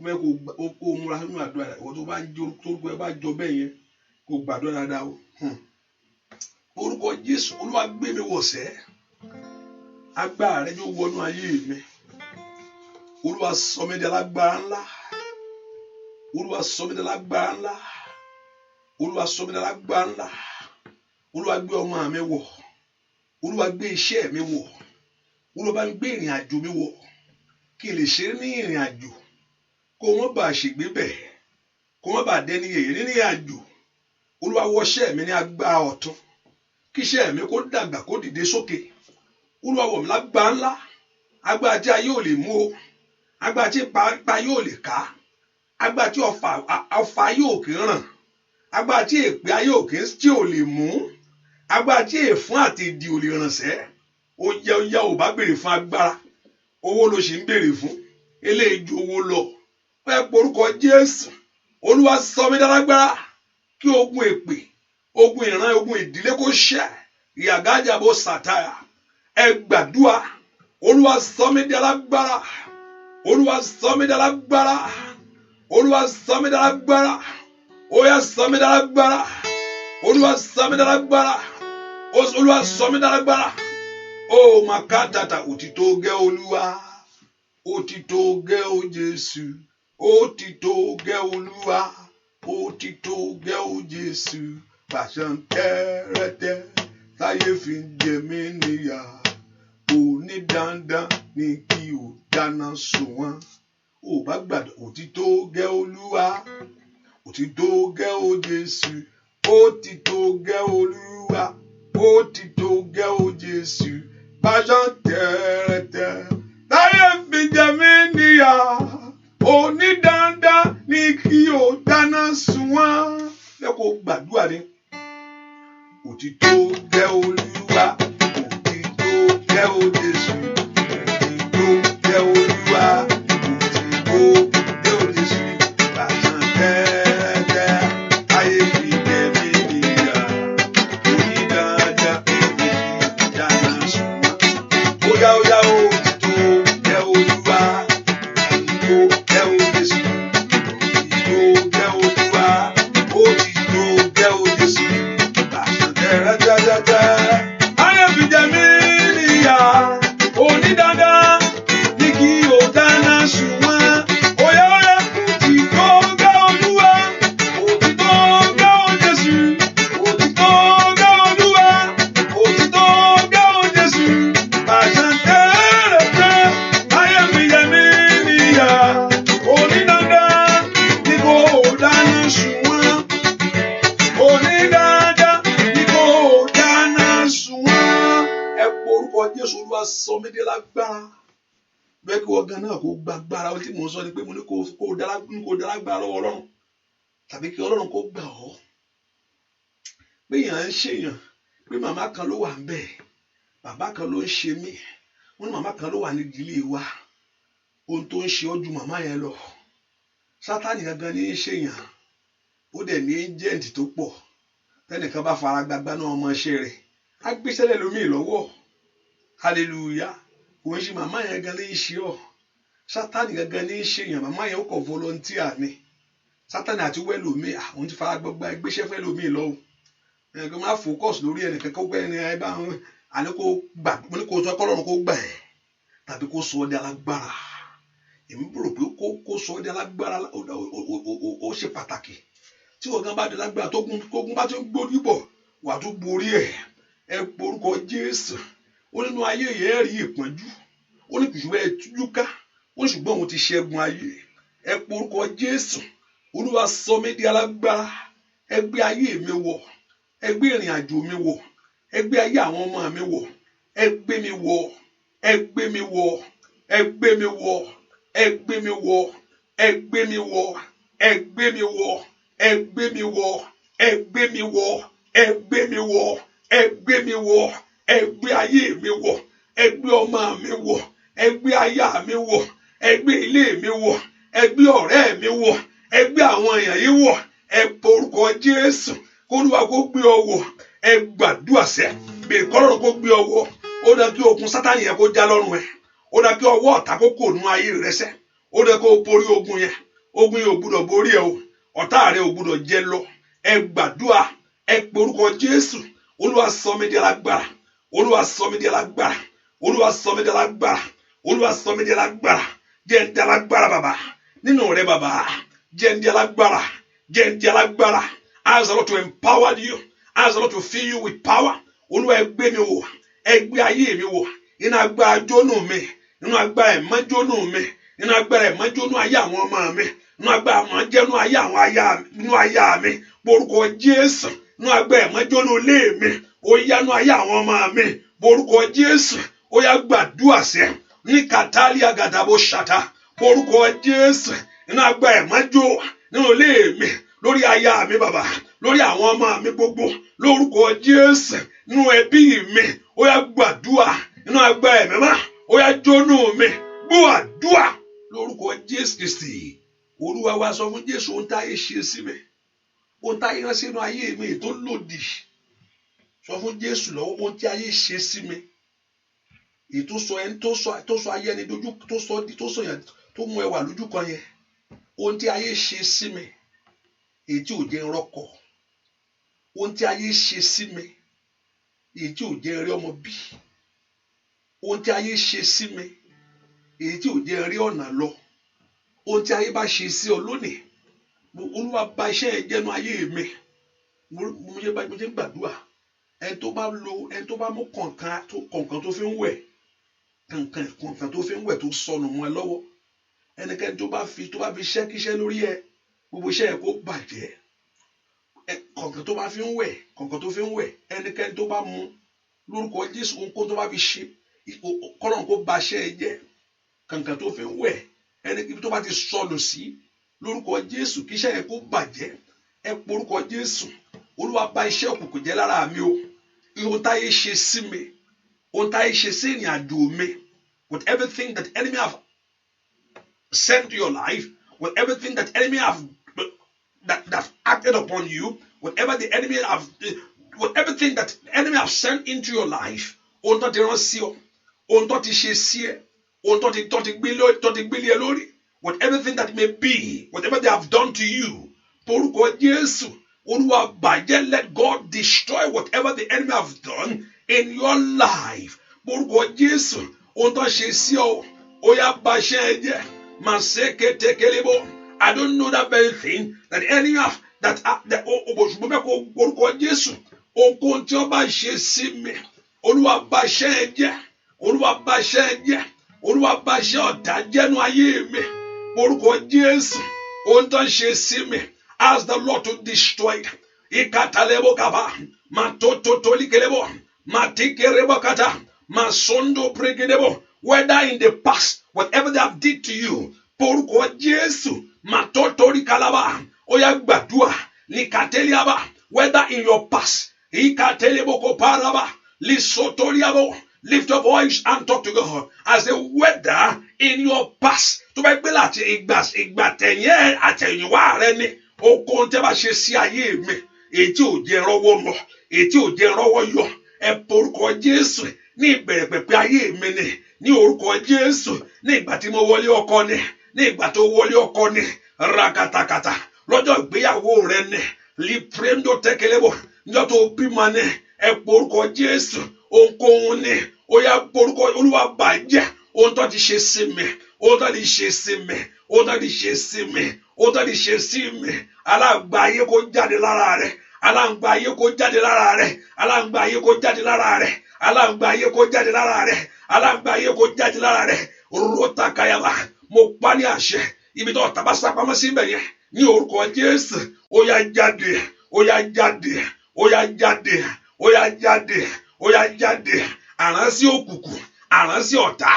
Mo fẹ́ kó múra nínú àdúrà yìí. Ìwọ tó bá ń jẹ́ orúkọ ẹ bá jọ bẹ́ẹ̀ yẹn, kó gbàdúrà dáadáa o. Orúkọ Jésù. Olúwa gbé mi wọ̀ sẹ́. agbára rẹ yóò wọnú ayé mi. Olúwa sọ mí di alágbára ńlá. Olúwa sọ mí di alágbára ńlá. Olúwa sọ mí di alágbára ńlá. Olúwa gbé ọmọ mi wọ̀. Olúwa gbé iṣẹ́ mi wọ̀. Olúwa bá mi gbé ìrìn àjò mi wọ̀. Kí n lè ṣe ní ìrìn àjò. Kó má bàa ṣègbé bẹ̀. Kó má bàa dẹni yẹ̀yẹ́ nínú ìrìn àjò. Olúwa wọṣẹ́ mi ní agbára ọ̀tun. Kí iṣẹ́ mi kó dàgbà kó dìde sókè. Olúwa wọ̀ mí lágbára ńlá. Agbára tí ayé ò lè mú o. Agbára tí ipa yóò lè ká. Agbára tí ọfà yóò kì í ràn. Agbára tí èpè ayé ò lè mú. Agbára tí èfún àti ìdì ò lè ránṣẹ́. Ó yá ò bá béèrè fún agbára. Owó ló ṣì ń béèrè fún. Eléyìí ju owó lọ. Ó yẹ porúkọ Jésù. Olúwa sọ mí dálágbára. Kí ogun èpè, ogun ìran, ogun ìdílé kó ṣẹ́. Ìyàgájà bó sàtáyà. Ẹ gbàdúrà. Olúwa sọ mí dálágbára. Olúwa sọ mí dálágbára. Olúwa sọ mí dálágbára. Ó yá sọ mí dálágbára. Olúwa sọ mí dálágbára. Olúwa sọ mí dálágbára. Ó màkàtàtà òtítọ́ gẹ́ Olúwa. Òtítọ́ gẹ́ o Jésù. Òtítọ́ gẹ́ Olúwa. Òtítọ́ gẹ́ o Jésù. Pàṣán tẹ́rẹ́tẹ́ táyé fi ń jẹ mí níyà. Òní dandan ni kí o dáná sun wọ́n. Ó bá gbàdọ̀ òtítọ́ gẹ́ Olúwa. Òtítọ́ gẹ́ o Jésù. Òtítọ́ gẹ́ Olúwa. Òtítọ́ gẹ́ o Jésù. Pàṣán tẹ́rẹ́tẹ́ táyé fi ń jẹ mí níyà. Òní dandan ni kí o dáná sun wọ́n. Lẹ́kọ̀ọ́ gbàdúrà ni. Òtítọ́ gẹ́ Olúwa. Òtítọ́ gẹ́ o Jésù. Òtítọ́ gẹ́ Olúwa. Òtítọ́ gẹ́ o Jésù. Pàṣán tẹ́rẹ́tẹ́ ayé fi jẹ mí níyà. Òní dandan ni kí o dáná sun wọ́n. Ó yá o. Sọ mí di lágbára. Bẹ́ẹ̀ kí wọ́n gan náà kó gbàgbára. Ohun tí mò ń sọ ni pé mo ní kó dálágbára lọ́wọ́ Ọlọ́run. Tàbí kí Ọlọ́run kó gbà ọ́. Pé èèyàn ń ṣèyàn. Pé màmá kan ló wà ń bẹ̀. Bàbá kan ló ń ṣe mí. Wọ́n ní màmá kan ló wà ní ìdílé wa. Ohun tó ń ṣe ọ́ ju màmá yẹn lọ. Sátánì gangan ní í ṣèyàn. Ó dẹ̀ ní ẹ́jẹ̀ǹtì tó pọ̀. Tẹ́nìkan bá fara gbàgbá náà ọmọ iṣẹ́ rẹ̀. Á gbéṣẹ́lẹ̀ lómi lọ́wọ́. Hallelujah. Kò ń ṣe màmá yẹn gan ní í ṣe ọ́. Sátánì gangan ní í ṣe yàn. Màmá yẹn ó kọ̀ volunteer ni. Sátánì àti wẹ́lòmí. Àwọn ti fara gbọ́gbá ẹgbẹ́ṣẹ́ fẹ́ lómi lọ́wọ́. Ẹ̀gbẹ́ máa focus lórí ẹnìkan kó gbẹ́ ẹni ẹ bá wọn. Àní kó gbà. Mo ní kó sọ kọ́lọ́run kó gbà ẹ̀. Tàbí kó sọ ọ́ di alágbára. Èmi rò pé kó sọ ọ́ di alágbára ó ṣe pàtàkì. Tí wọ́n gan bá di alágbára tógun bá ti ń gbórí bọ̀ wà tún borí ẹ̀. Ẹ porúkọ Jésù. Ó nínú ayé yẹn rí ìpọ́njú. Ó ní kìí ṣùgbọ́n ẹ tújú ká. Ó ní ṣùgbọ́n òun ti ṣẹ́gun ayé. Ẹ porúkọ Jésù. Olúwa sọ mí di alágbára. Ẹ gbé ayé mi wọ̀. Ẹ gbé ìrìn àjò mi wọ̀. Ẹ gbé ayé àwọn ọmọ mi wọ̀. Ẹ gbé mi wọ̀. Ẹ gbé mi wọ̀. Ẹ gbé mi wọ̀. Ẹ gbé mi wọ̀. Ẹ gbé mi wọ̀. Ẹ gbé mi wọ̀. Ẹ gbé mi wọ̀. Ẹ gbé mi wọ̀. Ẹ gbé mi wọ̀. Ẹ gbé mi wọ̀. Ẹ gbé ayé mi wọ̀. Ẹ gbé ọmọ mi wọ̀. Ẹ gbé aya mi wọ̀. Ẹ gbé ilé mi wọ̀. Ẹ gbé ọ̀rẹ́ mi wọ̀. Ẹ gbé àwọn èèyàn yìí wọ̀. Ẹ porúkọ Jésù. K'Olúwa kó gbé ọ wọ̀. Ẹ gbàdúrà sẹ́. Bẹ́ẹ̀ k'Ọlọ́run kó gbé ọ wọ̀. Ó dá kí okùn Sátánì yẹn kó já lọ́rùn ẹ̀. Ó dá kí ọwọ́ ọ̀tá kó kò nú ayé rẹ sẹ́. Ó dá kó borí ogun yẹn. Ogun yẹn ò gbúdọ̀ borí ẹ o. Ọ̀tá rẹ ò gbúdọ̀ jẹ lọ. Ẹ gbàdúrà. Ẹ porúkọ Jésù. Olúwa sọ mí di alágbára. Olúwa sọ mí di alágbára. Olúwa sọ mí di alágbára. Olúwa sọ mí di alágbára. Jẹ́ n di alágbára bàbá. Nínú rẹ bàbá. Jẹ́ n di alágbára. Jẹ́ n di alágbára. Ask the Lord to empower you. Ask the Lord to fill you with power. Olúwa ẹ gbé mi wò. Ẹ gbé ayé mi wò. Inú agbára jónú mi. Inú agbára ẹ̀mọ́ jónú mi. Inú agbára ẹ̀mọ́ jónú ayé àwọn ọmọ mi. Inú agbára ẹ̀mọ́ jẹ́nu ayé àwọn inú ayé mi. Borúkọ Jésù. Inú agbára ẹ̀mọ́ jónú ilé mi. Ó yá inú ayé àwọn ọmọ mi. Borúkọ Jésù. Ó yá gbàdúrà sẹ́. Ní kàtàlí àgàdàbò ṣàtà. Borúkọ Jésù. Inú agbára ẹ̀mọ́ jó nínú ilé mi. Lórí aya mi bàbá. Lórí àwọn ọmọ mi gbogbo. Lórúkọ Jésù. Nínú ẹbí mi. Ó yá gbàdúrà. Inú agbára ẹ̀mí má. Ó yá jónú mi. Gbọ́ àdúrà. Lórúkọ Jésù Kristi. Olúwa wa sọ fún Jésù ohun táyé ṣe sí mi. Ohun táyé rán sínú ayé mi tó lòdì. Sọ fún Jésù lọ́wọ́ ohun tí ayé ṣe sí mi. Èyí tó sọ ẹni tó sọ ayé ẹni dojú tó sọ yẹn tó mú ẹwà lójú kan yẹn. Ohun tí ayé ṣe sí mi. Èyí tí ò jẹ́ rọ́kọ̀. Ohun tí ayé ṣe sí mi. Èyí tí ò jẹ́ rí ọmọ bí. Ohun tí ayé ṣe sí mi. Èyí tí ò jẹ́ rí ọ̀nà lọ. Ohun tí ayé bá ṣe sí ọ lónìí. Olúwa bà iṣẹ́ ẹ jẹ́ nínú ayé mi. Mo ṣe gbàdúrà. Ẹni tó bá mú kọ̀ǹkan tó fi ń wẹ̀. Kọ̀ǹkan tó fi ń wẹ̀ tó sọnù mọ́ ẹ lọ́wọ́. Ẹnikẹ́ni tó bá fi iṣẹ́ kíṣẹ́ lórí ẹ. Gbogbo iṣẹ́ ẹ kó bàjẹ́. Kọ̀ǹkan tó bá fi ń wẹ̀. Ẹnikẹ́ni tó bá mú lórúkọ Jésù ohunkóhun tó bá fi ṣe. Kọ́lọ́run kó bà iṣẹ́ ẹ jẹ́. Kọ̀ǹkan tó fi ń wẹ̀. Ẹnikẹ́ni tó bá ti sọnù sí. Lórúkọ Jésù kí iṣẹ́ ẹ kó bàjẹ́. Ẹ porúkọ Jésù. Olúwa bà iṣẹ́ òkùnkùn jẹ́ lára mi o. Ohun táyé ṣe sí mi. Ohun táyé ṣe sí ìrìn àjò mi. With everything that enemy have sent to your life. With everything that enemy have that acted upon you. Whatever the enemy have, with everything that enemy have sent into your life. Ohun tó ti rán sí ọ. Ohun tó ti ṣe sí ẹ. Ohun tó ti gbélé ẹ lórí. With everything that may be. Whatever they have done to you. Porúkọ Jésù. Olúwa bàjẹ́, let God destroy whatever the enemy have done in your life. Porúkọ Jésù. Ohun tó ṣe sí ọ. Ó yá bà iṣẹ́ ẹ jẹ́. Màsẹ́kẹ̀ tẹ̀kẹ́lẹ́bọ̀. I don't know that very thing that enemy have orúkọ Jésù. Ohunkóhun tí ó bá ṣe sí mi. Olúwa bà iṣẹ́ ẹ jẹ́. Olúwa bà iṣẹ́ ẹ jẹ́. Olúwa bà iṣẹ́ ọ̀tá jẹ́ nínú ayé mi. Orúkọ Jésù. Ohun tó ṣe sí mi. Ask the Lord to destroy it. Ikatalebo kaba. Matototolikelebo. Matikerebo kata. Masondo pregedebo. Whether in the past, whatever they have did to you. Porúkọ Jésù. Matotori kalaba. Oya gbàdúrà. Likateliaba. Whether in your past. Ikatelebo koparaba. Lisotoriabo. Lift your voice and talk to God. As a whether in your past. Tó bá gbé láti ìgbà tẹ̀yìn àtẹ̀yìnwá rẹ ni. Okun tẹ́ bá ṣe sí ayé mi. Èyí tí ò jẹ́ rọ́wọ́ lọ. Èyí tí ò jẹ́ rọ́wọ́ yọ. Ẹ porúkọ Jésù. Ní ìbẹ̀rẹ̀ pẹ̀pẹ̀ ayé mi ni. Ní orúkọ Jésù. Ní ìgbà tí mo wọlé ọkọ ni. Ní ìgbà tó wọlé ọkọ ni. Rakatakata. Lọ́jọ́ ìgbéyàwó rẹ ni. Liprendo tẹ́kẹlẹ́bọ̀. Níjọ́ tó bímọ ni. Ẹ porúkọ Jésù. Ohunkóhun ni. Ó yá porúkọ Olúwa bàjẹ́. Ohun tó ti ṣe sí mi. Ohun tó ti ṣe sí mi. Ohun tó ti ṣe sí mi. Ohun tó ti ṣe sí mi. Aláǹgbá ayé kó jáde lára rẹ̀. Aláǹgbá ayé kó jáde lára rẹ̀. Aláǹgbá ayé kó jáde lára rẹ̀. Aláǹgbá ayé kó jáde lára rẹ̀. Aláǹgbá ayé kó jáde lára rẹ̀. Rota kayaba. Mo pa ní àṣẹ. Ibi tó tàbá sápamọ́ síbẹ̀ yẹn. Ní orúkọ Jésù. Ó yá jáde. Ó yá jáde. Ó yá jáde. Ó yá jáde. Ó yá jáde. Àránsí òkùnkùn. Àránsí ọ̀tá.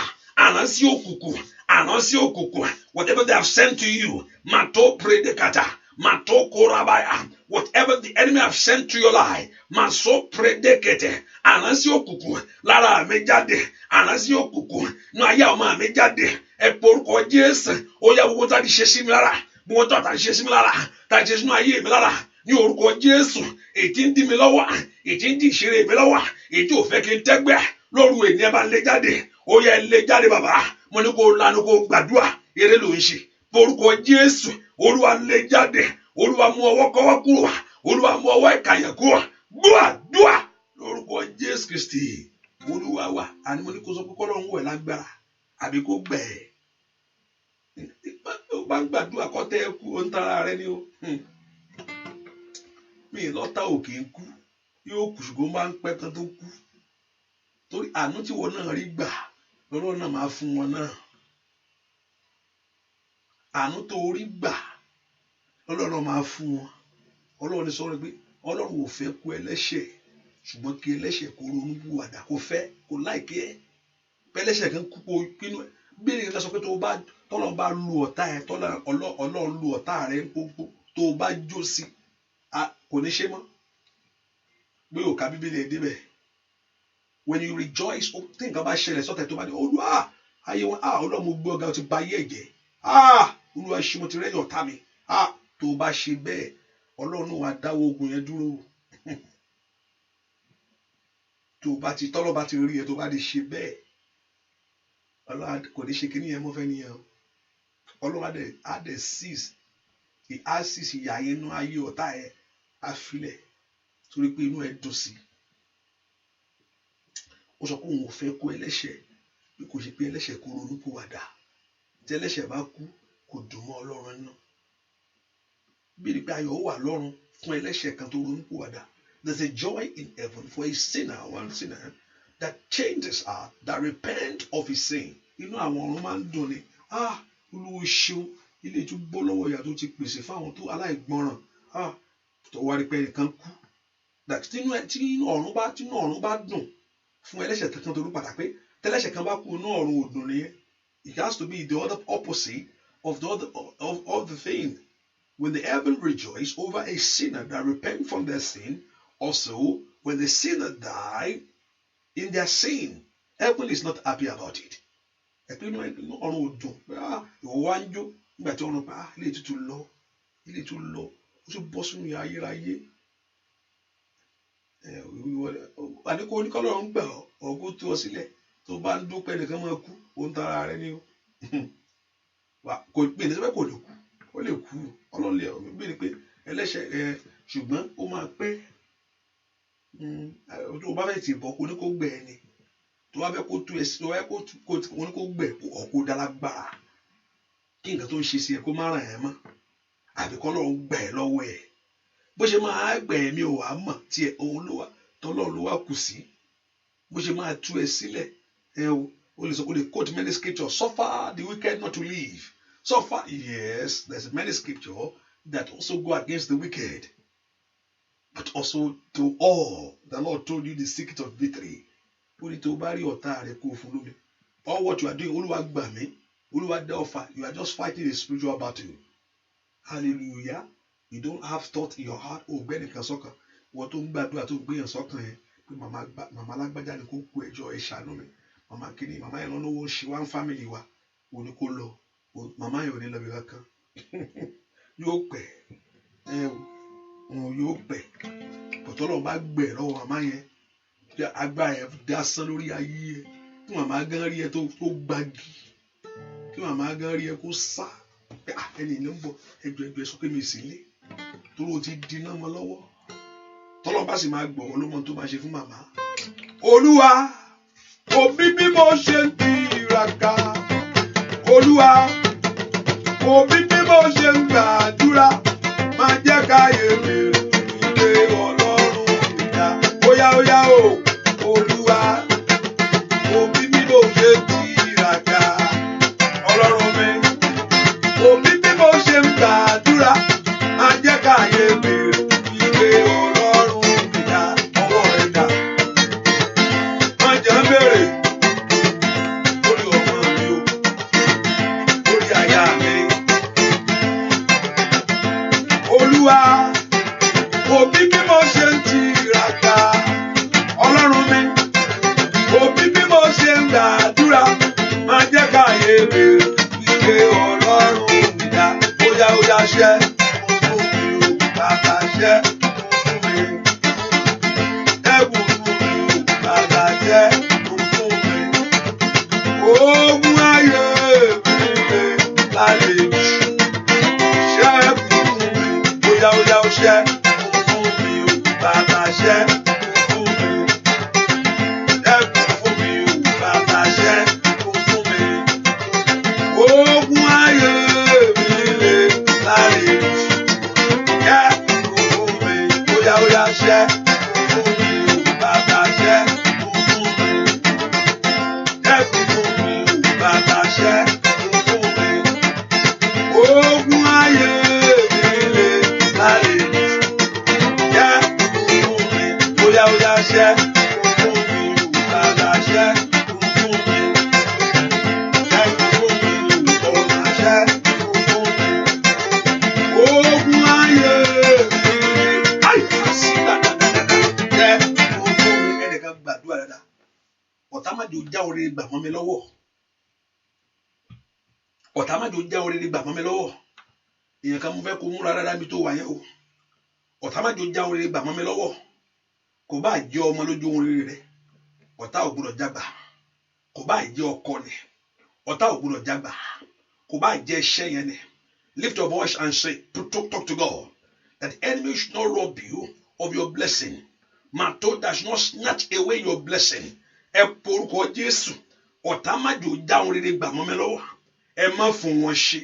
Àránsí òkùnkùn. Àránsí òkùnkùn. Whatever they have sent to you. Mato predicata. Mato korabaya. Whatever the enemy have sent to your life. Maso predicate. Àránsí òkùnkùn. Lára mi jáde. Àránsí òkùnkùn. No ayé ọmọ mi jáde. Ẹ porúkọ Jésù. Ó yá gbogbo tá ti ṣe sí mi lára. Gbogbo tá ti ṣe sí mi lára. Tá ti ṣe sínú ayé mi lára. Ní orúkọ Jésù. Èyí tí ń dí mi lọ́wọ́. Èyí tí ń dí ìṣeré mi lọ́wọ́. Èyí tí ò fẹ́ kí n tẹ́gbẹ́. Lóru ènìyàn bá lé jáde. Ó yá lé jáde bàbá. Mo ní kó lanu kó gbàdúrà. Eré ló ń ṣe. Porúkọ Jésù. Olúwa lé jáde. Olúwa mú ọwọ́ kọ́wọ́ kúrò. Olúwa mú ọwọ́ ìkàyà kúrò. Gbàdúrà lórúkọ Jésù Kristi. Olúwa wà àní mo ní kó sọ pé kọ́lọ́run wẹ̀ lágbára àbí kó gbẹ̀ ẹ́ ó bá ń gbàdúrà kọ́ tẹ́ ẹ kú ó ń tara rẹ ni o mi lọ́tà òkè ń kú yóò kù ṣùgbọ́n bá ń pẹ́ kan tó kú torí àánú tí wọn náà rí gbà lọ́rọ̀ náà máa fún wọn náà àánú tó rí gbà lọ́rọ̀ máa fún wọn Ọlọ́run ní sọ̀rọ̀ pé Ọlọ́run ò fẹ́ kú ẹlẹ́ṣẹ̀ ṣùgbọ́n kí ẹlẹ́ṣẹ̀ kó ronú pìwàdà kó fẹ́ kó láìkí ẹ pẹ́lẹ́ṣẹ̀ kan kú kó pinnu ẹ bí ènìyàn sọ pé tọ́lọ́run bá lu ọ̀tá ẹ Ọlọ́run lu ọ̀tá rẹ gbogbo tó o bá jó sí kò ní ṣe mọ́ pé ò ká Bíbélì ẹ débẹ̀ when you rejoice tí nǹkan bá ṣẹlẹ̀ sọ́tẹ̀ tó bá ní Olúwa ayé wọn Ọlọ́run mo gbé ọ̀gá o ti ba ayé ẹ̀jẹ̀ Olúwa ṣe mo ti rẹ́yìn ọ̀tá mi tó o bá ṣe bẹ́ẹ̀ Ọlọ́run náà wá dáwọ́ ogun yẹn dúró tó o bá ti tọ́lọ́ bá ti rí ẹ tó bá ti ṣe bẹ́ẹ̀ Ọlọ́run kò ní ṣe kíní yẹn mọ́ fẹ́ nìyẹn Ọlọ́run á dẹ̀ seize ìyà yẹn nú ayé ọ̀tá ẹ á filẹ̀ torí pé inú ẹ dùn sí ó sọ pé òun ò fẹ́ kó ẹlẹ́ṣẹ̀ bí kò ṣe pé ẹlẹ́ṣẹ̀ kó ronú pìwàdà tí ẹlẹ́ṣẹ̀ bá kú kò dùn mọ́ Ọlọ́run náà bí ni pé ayọ̀ wà lọ́run fún ẹlẹ́ṣẹ̀ kan tó ronú pìwàdà. There's a joy in heaven for a sinner, one sinner that changes heart, that repent of his sin. Inú àwọn ọ̀run máa ń dùn ni Olúwa ṣeun ilé tó bọ́ lọ́wọ́ ìyà tó ti pèsè fáwọn tó aláìgbọràn tó wá rí pé ẹnìkan kú tí inú ọ̀run bá dùn fún ẹlẹ́ṣẹ̀ kankan tó rú padà pé tẹ́lẹ́ṣẹ̀ kan bá kú inú ọ̀run ò dùn nìyẹn. It has to be the other opposite of the thing. When the heaven rejoice over a sinner that repent from their sin, also when the sinner die in their sin, heaven is not happy about it. Ẹ̀pẹ́ inú ọ̀run ò dùn pé ìwọ wá ń jó nígbà tí ọ̀run pa ilé tuntun lọ ó tún bọ́ sínú ayérayé. Àdínkù oníkọ́lọ́run gbà ọ̀gó tú ọ sílẹ̀ tó bá ń dúpẹ́ nìkan máa kú ó ń tara rẹ ní o kò pè ní sẹ́fẹ́ kò lè kú ó lè kú Ọlọ́run lè bí ni pé ẹlẹ́ṣẹ̀ ṣùgbọ́n ó máa pẹ́ tó o bá fẹ́ tì bọ́ kó ní kó gbẹ̀ ẹ́ ni tó bá fẹ́ kó tú ẹ sí tó bá fẹ́ kó ní kó gbẹ̀ ọ̀kó dálágbára kí nǹkan tó ń ṣe sí ẹ kó má ràn ẹ́ mọ́ àbí kọ́ lọ́run gbẹ̀ ẹ́ lọ́wọ́ ẹ̀ bó ṣe máa gbẹ̀ ẹ́ mi ò wá mọ̀ tí ẹ òun ló wà tọ́lọ́run ló wà kù sí bó ṣe máa tú ẹ sílẹ̀ o lè sọ kó lè quote many scriptures suffer the wicked not to live. Suffer, yes, there's many scripture that also go against the wicked. But also to all, the Lord told you the secret of victory. All what you are doing, Olúwa gbà mí, Olúwa dá ọfà, you are just fighting a spiritual battle. Hallelujah. You don't have thought in your heart, bẹ́ẹ̀ nìkan sọ́kàn. Wọ́n tó ń gbàdúrà tó ń gbéyàn sọ́kàn yẹn, pé màmá lágbájá ni kó kú ẹjọ́ ẹ ṣàánú mi. Màmá kìíní, màmá yẹn lọ́wọ́ ṣe wá ń family wa, òní kó lọ. Màmá yẹn ò ní lọ bí kankan yóò pẹ́ yóò pẹ́ pọ̀tọ́lọ́ bá gbẹ̀ lọ́wọ́ màmá yẹn agbára yẹn dasán lórí ayé ẹ kí màmá gan rí ẹ tó gbági kí màmá gan rí ẹ kó sá ẹni ló ń bọ̀ ẹjọ́ sọ pé mi sì lé torí o ti dínà mọ́ lọ́wọ́ tọ́lọ́ bá sì máa gbọ̀ ọ́ ló mọ tó máa ṣe fún màmá. Olúwa òbí bí mo ṣe ń tiraka Olúwa òbí bí mo ṣe ń gbàdúrà máa jẹ́ káyé mi ilé Ọlọ́run ìdá óyá o Olúwa òbí bí mo ṣe tiraka Ọlọ́run mi òbí bí mo ṣe ń gbàdúrà máa jẹ́ káyé mi ilé Ọlọ́run ìdá ọwọ́ rẹ̀ dà máa jẹ́ bèrè. Olúwa òbí bí mo ṣe ń tiraka Ọlọ́run mi òbí bí mo ṣe ń gbàdúrà máa jẹ́ káyé mi ilé Ọlọ́run mi dá óyá ṣẹ́ fún mi o bàbá ṣẹ́ fún mi ẹ̀bùn fún mi o bàbá ṣẹ́ fún mi ogun ayé mi lálejò ṣẹ́ fún mi óyá ṣẹ́ fún mi o bàbá ṣẹ́ fún mi ẹ̀bùn oore gbà mọ́ mi lọ́wọ́. Ọ̀tá má jò já oore gbà mọ́ mi lọ́wọ́. Èèyàn kan mo fẹ́ kó múra dáadáa mi tó wà yẹn o. Ọ̀tá má jò já oore gbà mọ́ mi lọ́wọ́. Kò bá jẹ́ ọmọ lójú oore rẹ̀. Ọ̀tá ò gbọdọ̀ jágbà. Kò bá jẹ́ ọkọ ni. Ọ̀tá ò gbọdọ̀ jágbà. Kò bá jẹ́ iṣẹ́ yẹn ni. Lift your voice and say, talk to God, that the enemy should not rob you of your blessing. Mato does not snatch away your blessing. Ẹ porúkọ Jésù. Ọ̀tá má jò já ohun rere gbà mọ́ mi lọ́wọ́. Ẹ má fún wọn ṣe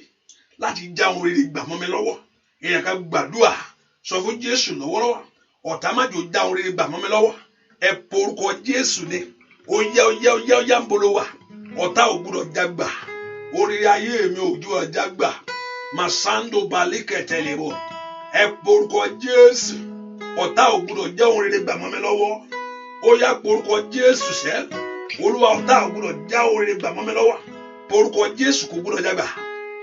láti já ohun rere gbà mọ́ mi lọ́wọ́. Èèyàn kan gbàdúrà sọ fún Jésù lọ́wọ́lọ́wọ́. Ọ̀tá má jò já ohun rere gbà mọ́ mi lọ́wọ́. Ẹ porúkọ Jésù ni. Ó yá ń bolo wa. Ọ̀tá ò gbọdọ̀ jágbà. Oríire ayé mi ò ju ọjà gbà. Masando balike telebo. Ẹ porúkọ Jésù. Ọ̀tá ò gbọdọ̀ já ohun rere gbà mọ́ mi lọ́wọ́. Ó yá porúkọ Jésù sẹ́. Olúwa ọ̀tá ò gbọdọ̀ já ohun rere gbà mọ́ mi lọ́wọ́. Porúkọ Jésù kò gbọdọ̀ jágbà.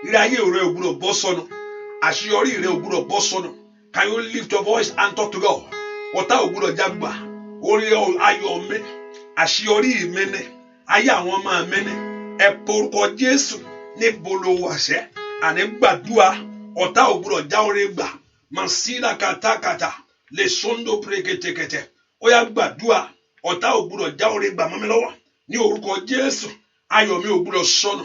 Ire ayé rẹ ò gbọdọ̀ bọ́ sọnù. Àṣeyọrí rẹ ò gbọdọ̀ bọ́ sọnù. Can you lift your voice and talk to God? Ọ̀tá ò gbọdọ̀ jágbà. Oríire ayọ̀ mi. Àṣeyọrí mi ni. Ayé àwọn ọmọ mi ni. Ẹ porúkọ Jésù níbo lo wà sẹ́. Àní gbàdúrà. Ọ̀tá ò gbọdọ̀ já ohun rere gbà. Masina katakata. Le sondo preketekete. Ó yá gbàdúrà. Ọ̀tá ò gbọdọ̀ já ohun rere gbà mọ́ mi lọ́wọ́. Ní orúkọ Jésù. Ayọ̀ mi ò gbọdọ̀ sọnù.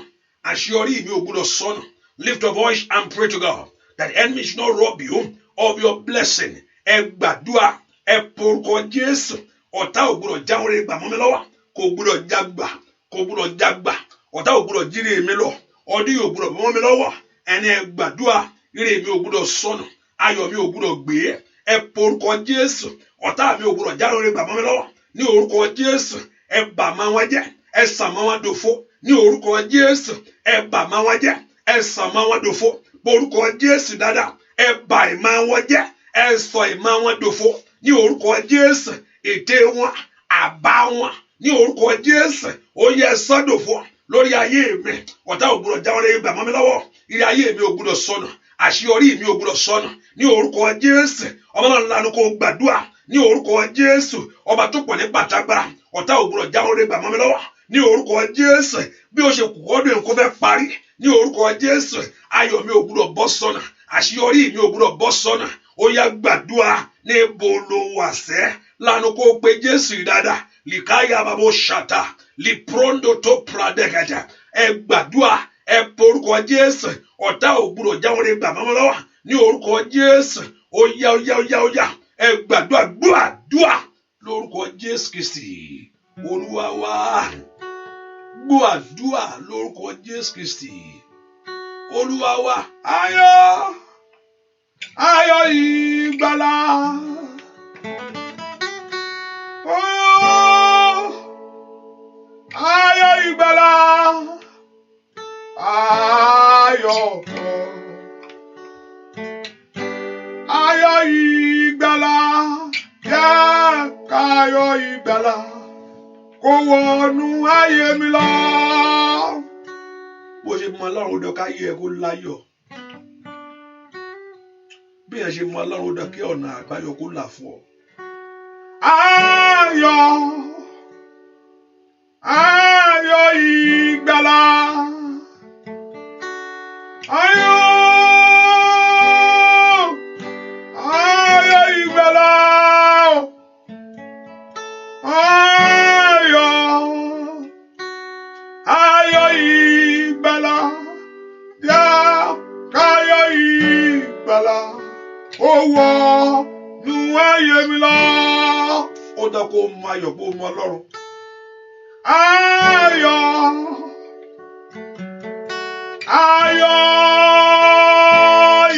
Àṣeyọrí mi ò gbọdọ̀ sọnù. Lift your voice and pray to God that the enemy should not rob you of your blessing. Ẹ gbàdúrà. Ẹ porúkọ Jésù. Ọ̀tá ò gbọdọ̀ já ohun rere gbà mọ́ mi lọ́wọ́. Kò gbọdọ̀ jágbà. Kò gbọdọ̀ jágbà. Ọ̀tá ò gbọdọ̀ jíire mi lọ. Ọdún yóò gbọdọ̀ bọ́ mi lọ́wọ́. Ẹni ẹ gbàdúrà. Ire mi ò gbọdọ̀ sọnù. Ayọ̀ mi ò gbọdọ̀ gbé. Ẹ porúkọ Jésù. Ọ̀tá mi ò gbọdọ̀ já ohun rere gbà mọ́ mi lọ́wọ́. Ní orúkọ Jésù. Ẹ bà má wọn jẹ́. Ẹ sàn má wọn dòfo. Ní orúkọ Jésù. Ẹ bà má wọn jẹ́. Ẹ sàn má wọn dòfo. Porúkọ Jésù dáadáa. Ẹ bà ìmá wọn jẹ́. Ẹ sọ ìmá wọn dòfo. Ní orúkọ Jésù. Ète wọn. Àbá wọn. Ní orúkọ Jésù. Ó yẹ sọ́dòfo lórí ayé mi. Ọ̀tá ò gbọdọ̀ já ohun rere gbà mọ́ mi lọ́wọ́. Ire ayé mi ò gbọdọ̀ sọnù. Àṣeyọrí mi ò gbọdọ̀ sọnù. Ní orúkọ Jésù. Ọmọ náà lanu kó gbàdúrà. Ní orúkọ Jésù. Ọba tó pọ̀ ní pàtàgbára. Ọ̀tá ò gbọdọ̀ já ohun rere gbà mọ́ mi lọ́wọ́. Ní orúkọ Jésù. Bí ó ṣe kù ọdún nǹkan fẹ́ parí. Ní orúkọ Jésù. Ayọ̀ mi ò gbọdọ̀ bọ́ sọnù. Àṣeyọrí mi ò gbọdọ̀ bọ́ sọnù. Ó yá gbàdúrà. Níbo lo wà sẹ́? Lanu kó pe Jésù dáadáa. Likaya babo shata. Liprondo to pradekata. Ẹ gbàdúrà. Ẹ porúkọ Jésù. Ọ̀tá ò gbọdọ̀ já ohun rere gbà mọ́ mi lọ́wọ́. Ní orúkọ Jésù. Ó yá. Ẹ gbàdúrà. Gbàdúrà. Lórúkọ Jésù Kristi. Olúwa wa. Gbàdúrà lórúkọ Jésù Kristi. Olúwa wa. Ayọ̀ ìgbàlà. Ayọ̀ ìgbàlà. Ayọ̀ ìgbàlà. Jẹ́ káyọ̀ ìgbàlà kó wọnú ayé mi lọ. Bó ṣe mọ Ọlọ́run dọ̀ káyé ẹ kó láyọ̀. Bí ẹ ṣe mọ Ọlọ́run dọ̀ kí ọ̀nà àbáyọ kó là fún ọ. Ayọ̀ ìgbàlà. Ayọ̀ ìgbàlà. Ayọ̀ ìgbàlà. Yá káyọ̀ ìgbàlà. Ó wọ nú ayé mi lọ. Ó dá kó mọ ayọ̀ kó mọ Ọlọ́run. Ayọ̀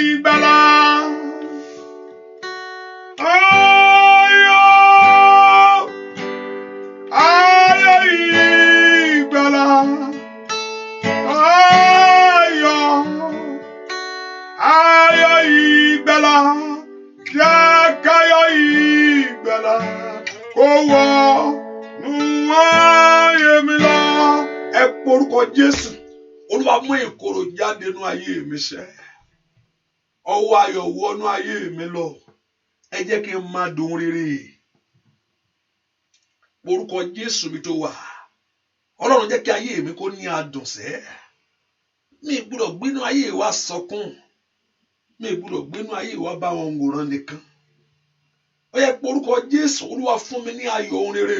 ìgbàlà. Ayọ̀ ìgbàlà. Ayọ̀ ìgbàlà. Jẹ́ káyọ̀ ìgbàlà kó wọ nú ayé mi lọ. Ẹ porúkọ Jésù. Olúwa mú ìkorò jáde nú ayé mi sẹ́. Ọwọ́ ayọ̀ wọnú ayé mi lọ. Ẹ jẹ́ kí n máa dùn rere. Porúkọ Jésù mi tó wà. Ọlọ́run jẹ́ kí ayé mi kó ní adùn sẹ́. Mi gbọ́dọ̀ gbénú ayé wa sọkún. Mi gbọ́dọ̀ gbénú ayé wa bá wọn wòran nìkan. Ó yẹ pé orúkọ Jésù, Olúwa fún mi ní ayọ̀ ohun rere.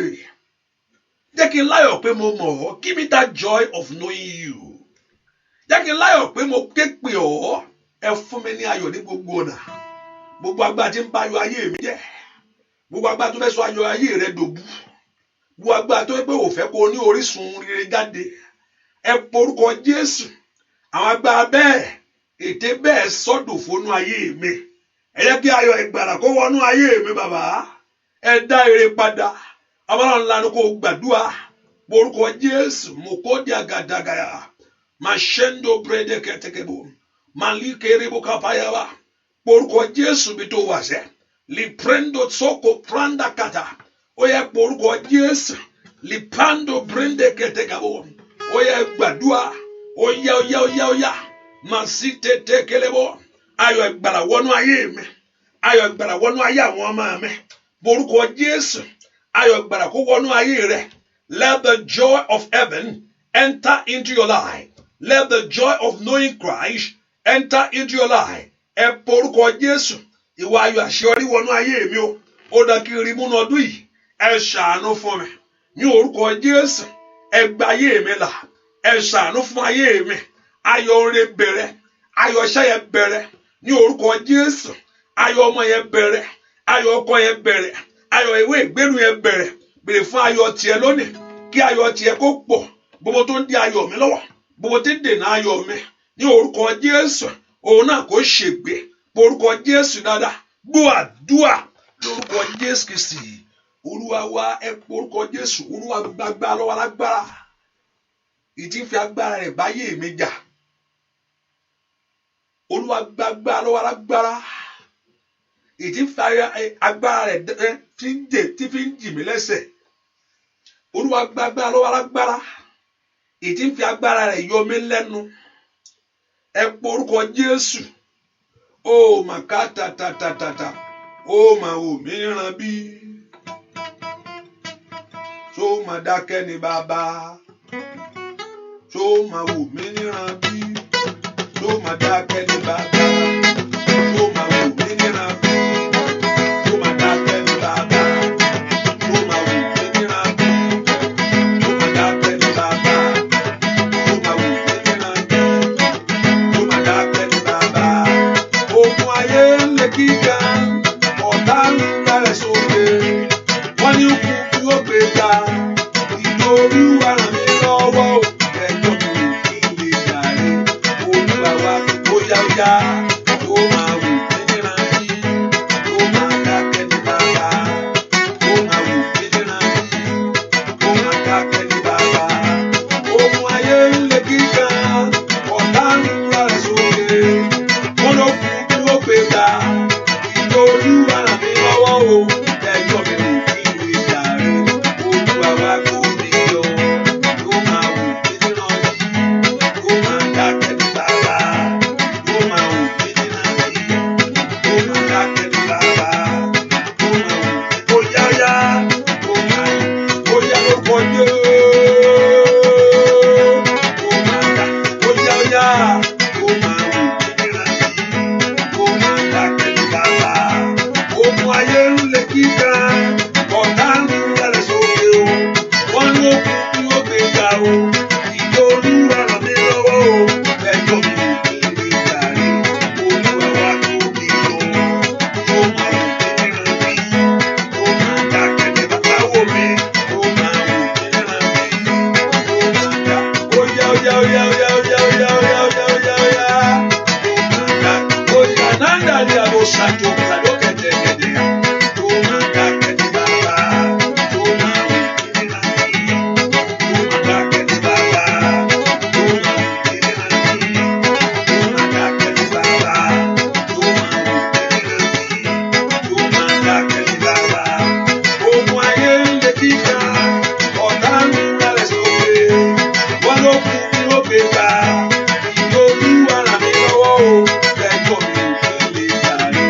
Jẹ́ kí n láyọ̀ pé mo mọ̀ ọ́. Give me that joy of knowing you. Jẹ́ kí n láyọ̀ pé mo ké pè ọ́. Ẹ fún mi ní ayọ̀ ní gbogbo ọ̀nà. Gbogbo agbára tí ń bá ayọ̀ ayé mi jẹ́. Gbogbo agbára tó fẹ́ sọ ayọ̀ ayé rẹ dòbu. Gbogbo agbára tó pé ò fẹ́ kó ní orísun rere jáde. Ẹ porúkọ Jésù. Àwọn agbára bẹ́ẹ̀, ète bẹ́ẹ̀ sọ́dọ̀ fónú ayé mi. Ẹ jẹ́ kí ayọ̀ ìgbàlà kó wọnú ayé mi bàbá. Ẹ dá ire padà. Àwọn ńlá ni kò gbàdúrà. Porúkọ Jésù. Mokodi agadagaya. Mashendo brede ketekebo. Malike ribo kapayaba. Porúkọ Jésù bí tó wà sẹ́. Liprendo soko pranda kata. Ó yẹ porúkọ Jésù. Lipando brende ketekebo. Ó yẹ gbàdúrà. Oya. Masite tekelebo. Ayọ̀ ìgbàlà wọnú ayé mi. Ayọ̀ ìgbàlà wọnú ayé àwọn ọmọ mi. Porúkọ Jésù. Ayọ̀ ìgbàlà kó wọnú ayé rẹ. Let the joy of heaven enter into your life. Let the joy of knowing Christ enter into your life. Ẹ porúkọ Jésù. Ìwà ayọ̀ àṣeyọrí wọnú ayé mi o. Ó dá kí n rí múnú ọdún yìí. Ẹ ṣàánú fún mi. Ní orúkọ Jésù. Ẹ gba ayé mi là. Ẹ ṣàánú fún ayé mi. Ayọ̀ oore bẹ̀rẹ̀. Ayọ̀ iṣẹ́ yẹn bẹ̀rẹ̀. Ní orúkọ Jésù. Ayọ̀ ọmọ yẹn bẹ̀rẹ̀. Ayọ̀ ọkọ yẹn bẹ̀rẹ̀. Ayọ̀ ìwé ìgbénu yẹn bẹ̀rẹ̀. Bèrè fún ayọ̀ tiẹ̀ lónìí. Kí ayọ̀ tiẹ̀ kó pọ̀. Gbogbo tó ń di ayọ̀ mi lọ́wọ́. Gbogbo tí ń dènà ayọ̀ mi. Ní orúkọ Jésù. Òun náà kò ṣègbé. Orúkọ Jésù dáadáa. Gbọ́ àdúà lórúkọ Jésù Kristi. Olúwa wa ẹ orúkọ Jésù. Olúwa gbàgbà lọ́wọ́ lágbára. Ìdí ń fi agbára rẹ̀ báyé mi jà. Olúwa gbàgbà lọ́wọ́ lágbára. Ìdí ń fi agbára rẹ̀ tí fi ń jì mí lẹ́sẹ̀. Olúwa gbàgbà lọ́wọ́ lágbára. Ìdí ń fi agbára rẹ̀ yọ mí lẹ́nu. Ẹ porúkọ Jésù. Ó mà ká tàtàtàtà. Ó mà wò mí ríran bí. Ṣó mà dákẹ́ ni bàbá. Ṣó mà wò mí ríran bí. Ṣó mà dákẹ́ ni bàbá. Ṣó mà wò mí ríran bí. Ṣó mà dákẹ́ ni bàbá. Ṣó mà wò mí ríran bí. Ṣó mà dákẹ́ ni bàbá. Ṣó mà wò mí ríran bí. Ṣó mà dákẹ́ ni bàbá. Ogun ayé lè kíkà. Ọ̀tá ń bẹ̀rẹ̀ sókè. Wọ́n ní kú kí ó gbé ga. Ìjọ Olúwa ràn mí lọ́wọ́. Ẹjọ́ mi ò kí n lè jàre. Olúwa wa ó yá. Ó máa wò mí níran bí. Ó máa dákẹ́ ní bàbá. Ó máa wò mí níran bí. Ó máa dákẹ́ ní bàbá. Ogun ayé lè kíkà. Ọ̀tá ń bẹ̀rẹ̀ sókè. Wọ́n ló kú kí ó gbé ga. Ìjọ Olúwa ràn mí lọ́wọ́ o. Ẹjọ́ mi ò kí n lè jàre. Olúwa wa kò ní yọ. Ó máa wò mí níran bí. Ó máa dákẹ́ ní bàbá. Ó máa wò mí níran bí. Ó máa dákẹ́ ní bàbá. Ó máa wò mí kó yáyá. Ó yá lórúkọ Jésù. Ó máa dá ó yá. Ó máa wò mí níran bí. Ó máa dákẹ́ ní bàbá. Ogun ayé ń lè kíkà. Ọ̀tá ń bẹ̀rẹ̀ sókè o. Wọ́n ló kú kí ó gbé ga o. Ìjọ Olúwa ràn mí lọ́wọ́ o. Ẹjọ́ mi ò kí n lè jàre. Olúwa wa tó bí o. Ó máa wò mí níran bí. Ó máa dákẹ́ ní bàbá wò mí. Ó máa wò mí níran bí. Ó máa dá. Ó yá. Ó máa dá. Ó yá náà ní àbò ṣàjò kàdó kẹ̀tẹ̀kẹ̀tẹ̀. Ó máa dákẹ́ ní bàbá. Ó máa wò mí níran bí. Ó máa dákẹ́ ní bàbá. Ó máa wò mí níran bí. Ó máa dákẹ́ ní bàbá. Ó máa wò mí níran bí. Ó máa dákẹ́ ní bàbá. Ogun ayé ń lè kíkà. Ọ̀tá ń bẹ̀rẹ̀ sókè. Wọ́n ló kú kí ó gbé ga. Ìjọ Olúwa ràn mí lọ́wọ́ o. Ẹjọ́ mi ò kí n lè jàre.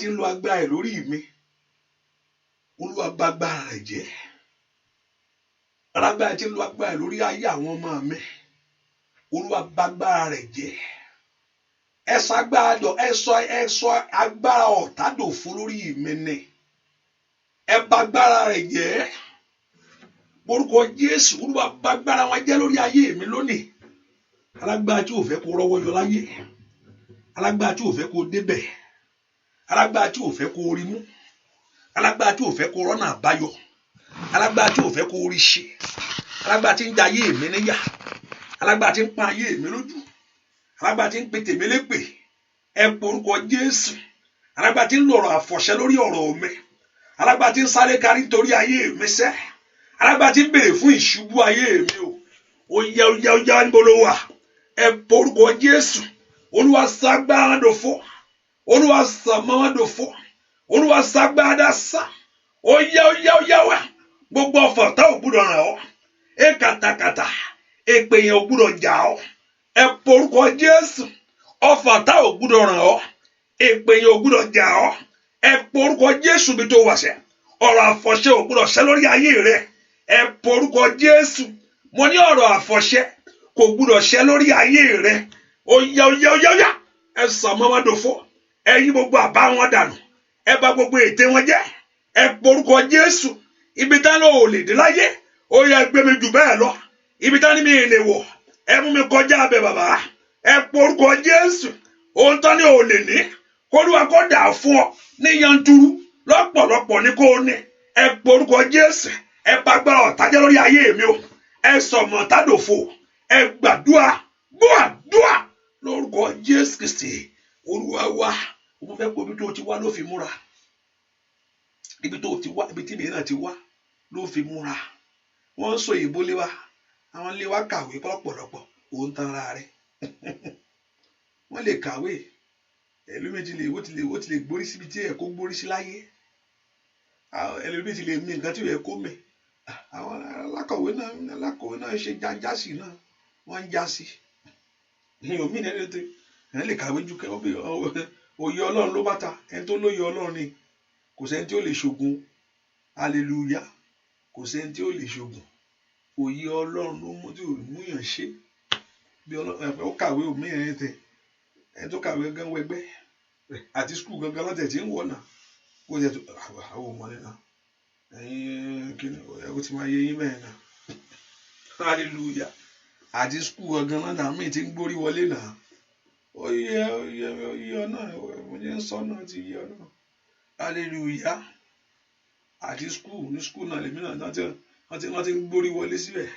tí ń lo agbára ẹ̀ lórí mi Olúwa bà agbára rẹ̀ jẹ́ alágbára tí ń lo agbára ẹ̀ lórí ayé àwọn ọmọ mi Olúwa bà agbára rẹ̀ jẹ́ ẹ sọ agbára ọ̀tá dòfo lórí mi ni ẹ bà agbára rẹ̀ jẹ́ orúkọ Jésù Olúwa bà agbára wọn jẹ́ lórí ayé mi lónìí alágbára tí ò fẹ́ kó rọ́wọ́ yọ láyé alágbára tí ò fẹ́ kó débẹ̀ alágbára tí ò fẹ́ kó rí mú alágbára tí ò fẹ́ kó rọ́nà àbáyọ alágbára tí ò fẹ́ kó rí ṣe alágbára tí ń da ayé mi níyà alágbára tí ń pa ayé mi lójú alágbára tí ń pe tèmi lépè ẹ porúkọ Jésù alágbára tí ń lo ọ̀rọ̀ àfọ̀ṣẹ lórí ọ̀rọ̀ mi alágbára tí ń sáré kárí nítorí ayé mi sẹ́ alágbára tí ń béèrè fún ìṣubú ayé mi ó yá níbo ló wà ẹ porúkọ Jésù Olúwa ṣagbára dòfo Olúwa ṣàmọ́ dòfo Olúwa ṣagbára sá ó yá wá gbogbo ọ̀fọ̀ tá ò gbúdọ̀ ràn ọ́ ẹ kàtàkàtà èpè yẹn ò gbúdọ̀ jà ọ́ ẹ porúkọ Jésù ọ̀fọ̀ tá ò gbúdọ̀ ràn ọ́ èpè yẹn ò gbúdọ̀ jà ọ́ ẹ porúkọ Jésù bí tó wà sẹ́ ọ̀rọ̀ àfọ̀ṣẹ ò gbúdọ̀ ṣẹ lórí ayé rẹ ẹ porúkọ Jésù mo ní ọ̀rọ̀ àfọ̀ṣẹ kò gbúdọ̀ ṣẹ lórí ayé rẹ ó yá ẹ sàmọ́ wọn dòfo ẹ yí gbogbo àbá wọn dànù ẹ bà gbogbo ète wọn jẹ́ ẹ porúkọ Jésù ibi tá ló ò lè dé láyé ó yẹ gbé mi jù bẹ́ẹ̀ lọ ibi tá ní mi lè wọ̀ ẹ mú mi kọjá abẹ bàbá ẹ porúkọ Jésù ohun tán ní ò lè ní kólúwa kó dà fún ọ ní yanturu lọ́pọ̀lọpọ̀ ní kò ní ẹ porúkọ Jésù ẹ bá gbára ọ̀tá jẹ́ lórí ayé mi o ẹ sọmọ tádòfo ẹ gbàdúrà gbọ́ àdúrà lórúkọ Jésù Kristi Olúwa wa mo fẹ́ kó ibi tó ti wá ló fi múra ibi tó ti wá ibi tí mi náà ti wá ló fi múra wọ́n sọ ìbò lé wa àwọn lé wa kàwé pọ̀lọpọ̀lọpọ̀ òun tan ara rẹ̀ wọ́n lè kàwé ẹlòmíì ti lè gbórí síbi tí ẹ̀ kó gbórí sí láyé ẹlòmíì ti lè mí nǹkan tí ẹ̀ kó mí àwọn alákọ̀wé náà ṣe jásì náà wọ́n ń jásì ní omi ní ẹni tó ẹ̀ lè kàwé ju òye Ọlọ́run ló bá ta ẹni tó lóye Ọlọ́run ni kò sẹ́ni tí ó lè ṣògùn hallelujah kò sẹ́ni tí ó lè ṣògùn òye Ọlọ́run ló mú tí ò múyàn ṣe bí Ọlọ́run ó kàwé omi ẹni tẹ ẹni tó kàwé gán wẹgbẹ́ àti skul gangan lọ́tẹ̀ tí ń wọ̀ náà ó jẹ́ tó àwọn ọmọ nínú ẹ̀yin kí ni ó ti máa yé yín bẹ́ẹ̀ náà hallelujah àti skul gangan lọ́tẹ̀ àmì tí ń gbórí wọlé náà ó yẹ ọ náà mo jẹ́ ń sọ náà ti yẹ ọ náà hallelujah àti skul náà lèmi náà wọ́n ti ń gbórí wọlé síbẹ̀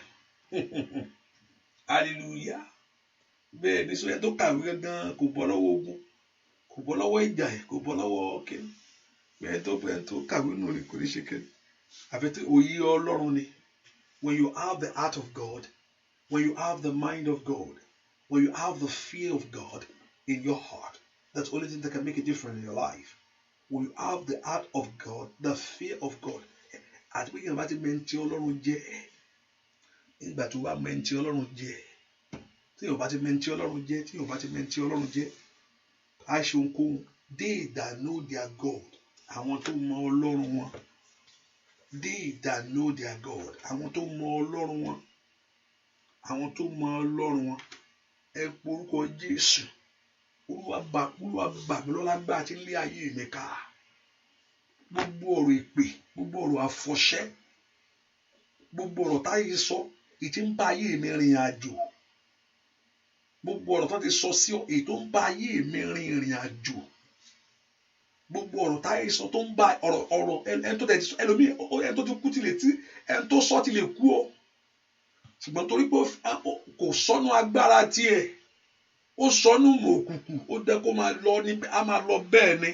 hallelujah bẹ́ẹ̀ ní sọ́yẹ́ tó kàwé gangan kò bọ́ lọ́wọ́ ogun kò bọ́ lọ́wọ́ ìjà ẹ̀ kò bọ́ lọ́wọ́ kíni bẹ́ẹ̀ tó kàwé nù ní kò ní ṣe kíni àfẹ́tẹ́ òye Ọlọ́run ni when you have the heart of God when you have the mind of God when you have the fear of God in your heart that's the only thing that can make a difference in your life when you have the heart of God the fear of God àti pé yẹn bá ti mẹ́ntì Ọlọ́run jẹ́ nígbà tó bá mẹ́ntì Ọlọ́run jẹ́ tí yóò bá ti mẹ́ntì Ọlọ́run jẹ́ a ṣe ohunkóhun they that know their God àwọn tó mọ Ọlọ́run wọn they that know their God àwọn tó mọ Ọlọ́run wọn ẹ porúkọ Jésù Olúwa bà mí lọ́lá gbà tí ń lé ayé mi ká gbogbo ọ̀rọ̀ èpè gbogbo ọ̀rọ̀ àfọ̀ṣẹ gbogbo ọ̀rọ̀ táyé sọ ìtí ń bá ayé mi rìn àjò gbogbo ọ̀rọ̀ tó ti sọ sí ọ èyí tó ń bá ayé mi rìn ìrìn àjò gbogbo ọ̀rọ̀ táyé sọ tó ń bá ọ̀rọ̀ ẹni tó tẹ̀sí ẹlòmíì ẹni tó ti kú ẹni tó sọ ti lè kú o ṣùgbọ́n torí pé kò sọnù agbára tiẹ̀ ó sọnù mọ́ òkùnkùn ó dẹ́ kó máa lọ ní a máa lọ bẹ́ẹ̀ ni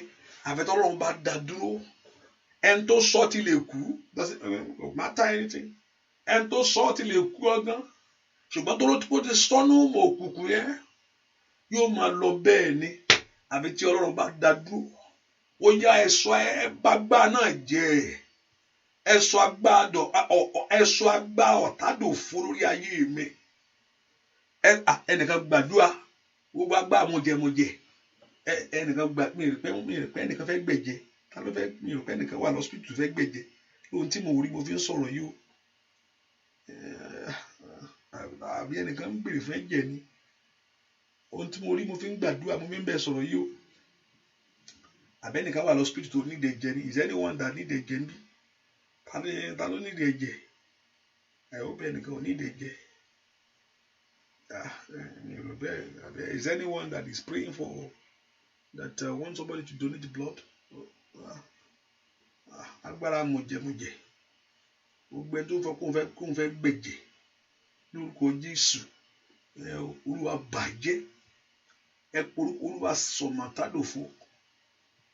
àfẹ́tọ́ Ọlọ́run bá dá dúró ẹni tó sọ ti lè kú no matter anything ẹni tó sọ ti lè kú ọgán ṣùgbọ́n tó ló ti sọnù mọ́ òkùnkùn yẹn yóò máa lọ bẹ́ẹ̀ ni àfi tí Ọlọ́run bá dá dúró ó yá ẹ̀ṣọ́ ẹ̀bàgbà náà jẹ́ ẹ̀ṣọ́ àgbà ọ̀tádò fún lórí ayé mi ẹnìkan gbàdúrà gbogbo agbá àmújẹmújẹ ẹnìkan gba mi rò pé ẹnìkan fẹ́ gbẹ̀jẹ̀ ta ló fẹ́ mi rò pé ẹnìkan wà lọ́sípítù fẹ́ gbẹ̀jẹ̀ lóhun tí mo rí mo fi ń sọ̀rọ̀ yìí o àbí ẹnìkan ń béèrè fún ẹ̀jẹ̀ ni ohun tí mo rí mo fi ń gbàdúrà mo fi ń bẹ̀ sọ̀rọ̀ yìí o àbí ẹnìkan wà lọ́sípítù tó ní ẹ̀jẹ̀ ni is anyone that need ẹ̀jẹ̀ ń bí ta ló ní ẹ̀jẹ̀ I hope ẹnìkan ò ní ẹ̀jẹ̀ mi rò bẹ́ẹ̀ is anyone that is praying for that want somebody to donate the blood agbára mọ̀jẹ̀mọ̀jẹ̀ gbogbo ẹni tó fẹ́ kóun fẹ́ gbẹ̀jẹ̀ lórúkọ Jésù Olúwa bàjẹ́ ẹ porúkọ Olúwa sọ̀mọ́tàdòfo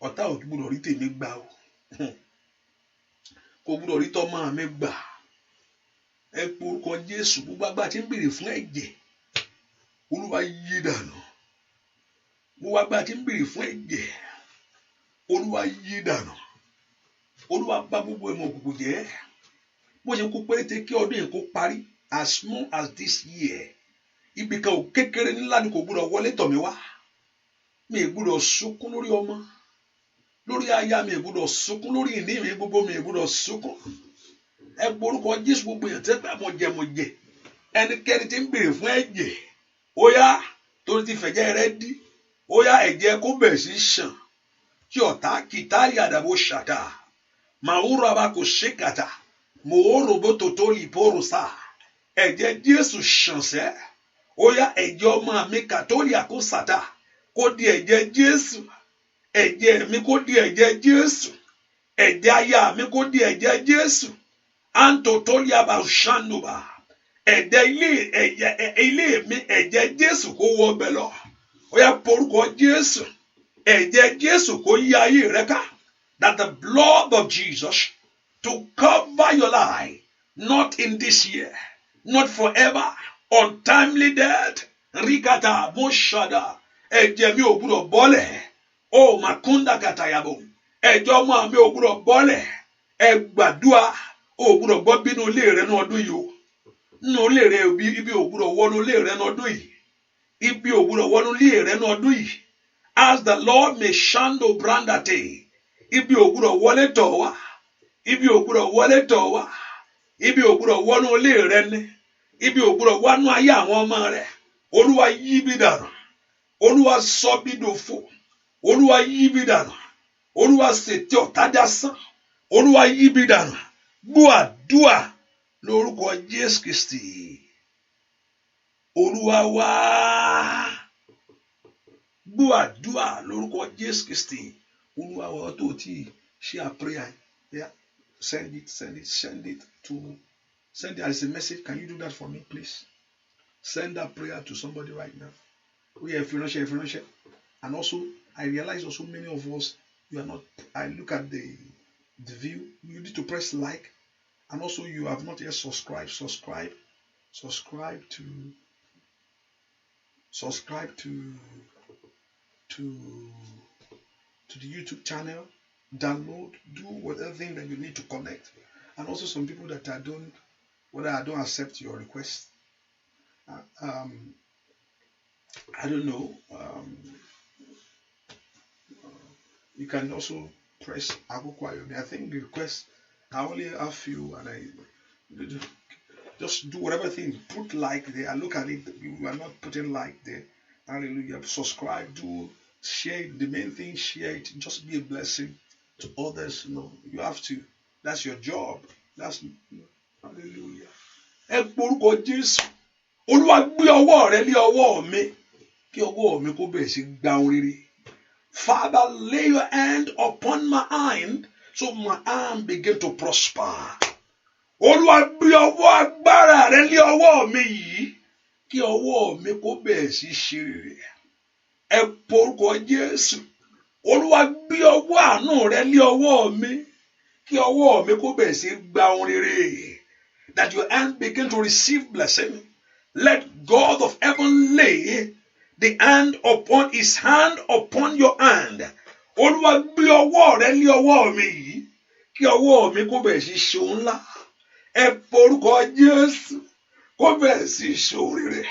ọ̀tá ò gbúdọ̀ rí tèmi gbà o kò gbúdọ̀ rí tọ́mọ mi gbà ẹ porúkọ Jésù gbogbo agbára tí ń béèrè fún ẹ̀jẹ̀ Olúwa yí dànù gbogbo agbára tí ń béèrè fún ẹ̀jẹ̀ Olúwa yí dànù Olúwa bá gbogbo ẹ̀mọ òkùnkùn jẹ́ bó ṣe kó péréte kí ọdún yìí kó parí as small as this year ibi kan ò kékeré ńlá ni kò gbúdọ̀ wọlé tọ̀ mí wá mi ì gbúdọ̀ sunkún lórí ọmọ lórí aya mi ì gbúdọ̀ sunkún lórí ìní mi gbogbo mi ì gbúdọ̀ sunkún ẹ borúkọ Jésù gbogbo èèyàn tẹ́ pé àmọ̀jẹ̀mọ̀jẹ̀ ẹnikẹ́ni tí ń béèrè fún ẹ̀jẹ̀ ó yá torí ti fẹ̀jẹ̀ rẹ dí ó yá ẹ̀jẹ̀ kó bẹ̀rẹ̀ sí ṣàn kí ọ̀tá kìtá yàdàbò ṣàtà màwúrọ̀ bá kò ṣe kàtà mòóròbó tòtó lìbóró sá ẹ̀jẹ̀ Jésù ṣànṣẹ́ ó yá ẹ̀jẹ̀ ọmọ mi kàtólíà kó sàtà kó di ẹ̀jẹ̀ Jésù ẹ̀jẹ̀ mi kó di ẹ̀jẹ̀ Jésù ẹ̀jẹ̀ aya mi kó di ẹ̀jẹ̀ Jésù àǹtòtólíà bá ṣànùbà ẹ̀jẹ̀ ilé mi ẹ̀jẹ̀ Jésù kó wọ ọbẹ̀ lọ ó yá porúkọ Jésù ẹ̀jẹ̀ Jésù kó yí ayé rẹ ká that the blood of Jesus to cover your life not in this year not forever untimely death rikata moshada ẹ̀jẹ̀ mi ò gbúdọ̀ bọ́lẹ̀ o makunda katayabo ẹ̀jẹ̀ ọmọ mi ò gbúdọ̀ bọ́lẹ̀ ẹ gbàdúrà o gbúdọ̀ gbọ́ bínú ilé rẹ ní ọdún yìí o nínú ilé rẹ ibi ò gbúdọ̀ wọnú ilé rẹ ní ọdún yìí ibi ò gbúdọ̀ wọnú ilé rẹ ní ọdún yìí as the Lord may shando brandate ibi ò gbúdọ̀ wọlé tọ̀ wá ibi ò gbúdọ̀ wọlé tọ̀ wá ibi ò gbúdọ̀ wọnú ilé rẹ ní ibi ò gbúdọ̀ wọnú ayé àwọn ọmọ rẹ Olúwa yí bí dànù Olúwa sọ bí dòfo Olúwa yí bí dànù Olúwa ṣètì ọ̀tá dasán Olúwa yí bí dànù gbọ́ àdúà lórúkọ Jésù Kristi Olúwa wá gbọ́ àdúà lórúkọ Jésù Kristi Olúwa wá tó ti ṣe prayer yeah send it as a message. Can you do that for me, please? Send that prayer to somebody right now. We have financial. And also, I realize also many of us, you are not. I look at the view. You need to press like, and also you have not yet subscribed. Subscribe to the YouTube channel. Download. Do whatever thing that you need to connect. And also some people that I don't accept your request. I don't know. You can also press Agukwayomi. I think the request, I only have few, and I just do whatever thing. Put like there. I look at it. You are not putting like there. Hallelujah. Subscribe. Do share it. The main thing, share it. Just be a blessing to others. You have to. That's your job. That's hallelujah. Ẹ porúkọ Jésù. Olúwa gbé ọwọ́ rẹ lé ọwọ́ mi kí ọwọ́ mi kó bẹ̀rẹ̀ sí gba ohun rere. Father, lay your hand upon my hand so my hand begin to prosper. Olúwa gbé ọwọ́ agbára rẹ lé ọwọ́ mi yìí kí ọwọ́ mi kó bẹ̀rẹ̀ sí ṣe rere. Ẹ porúkọ Jésù. Olúwa gbé ọwọ́ àánú rẹ lé ọwọ́ mi kí ọwọ́ mi kó bẹ̀rẹ̀ sí gba ohun rere. That your hand begin to receive blessing. Let God of heaven lay the hand upon his hand upon your hand. Olúwa gbé ọwọ́ rẹ lé ọwọ́ mi yìí kí ọwọ́ mi kó bẹ̀rẹ̀ sí ṣe ńlá. Ẹ porúkọ Jésù kó bẹ̀rẹ̀ sí ṣe rere.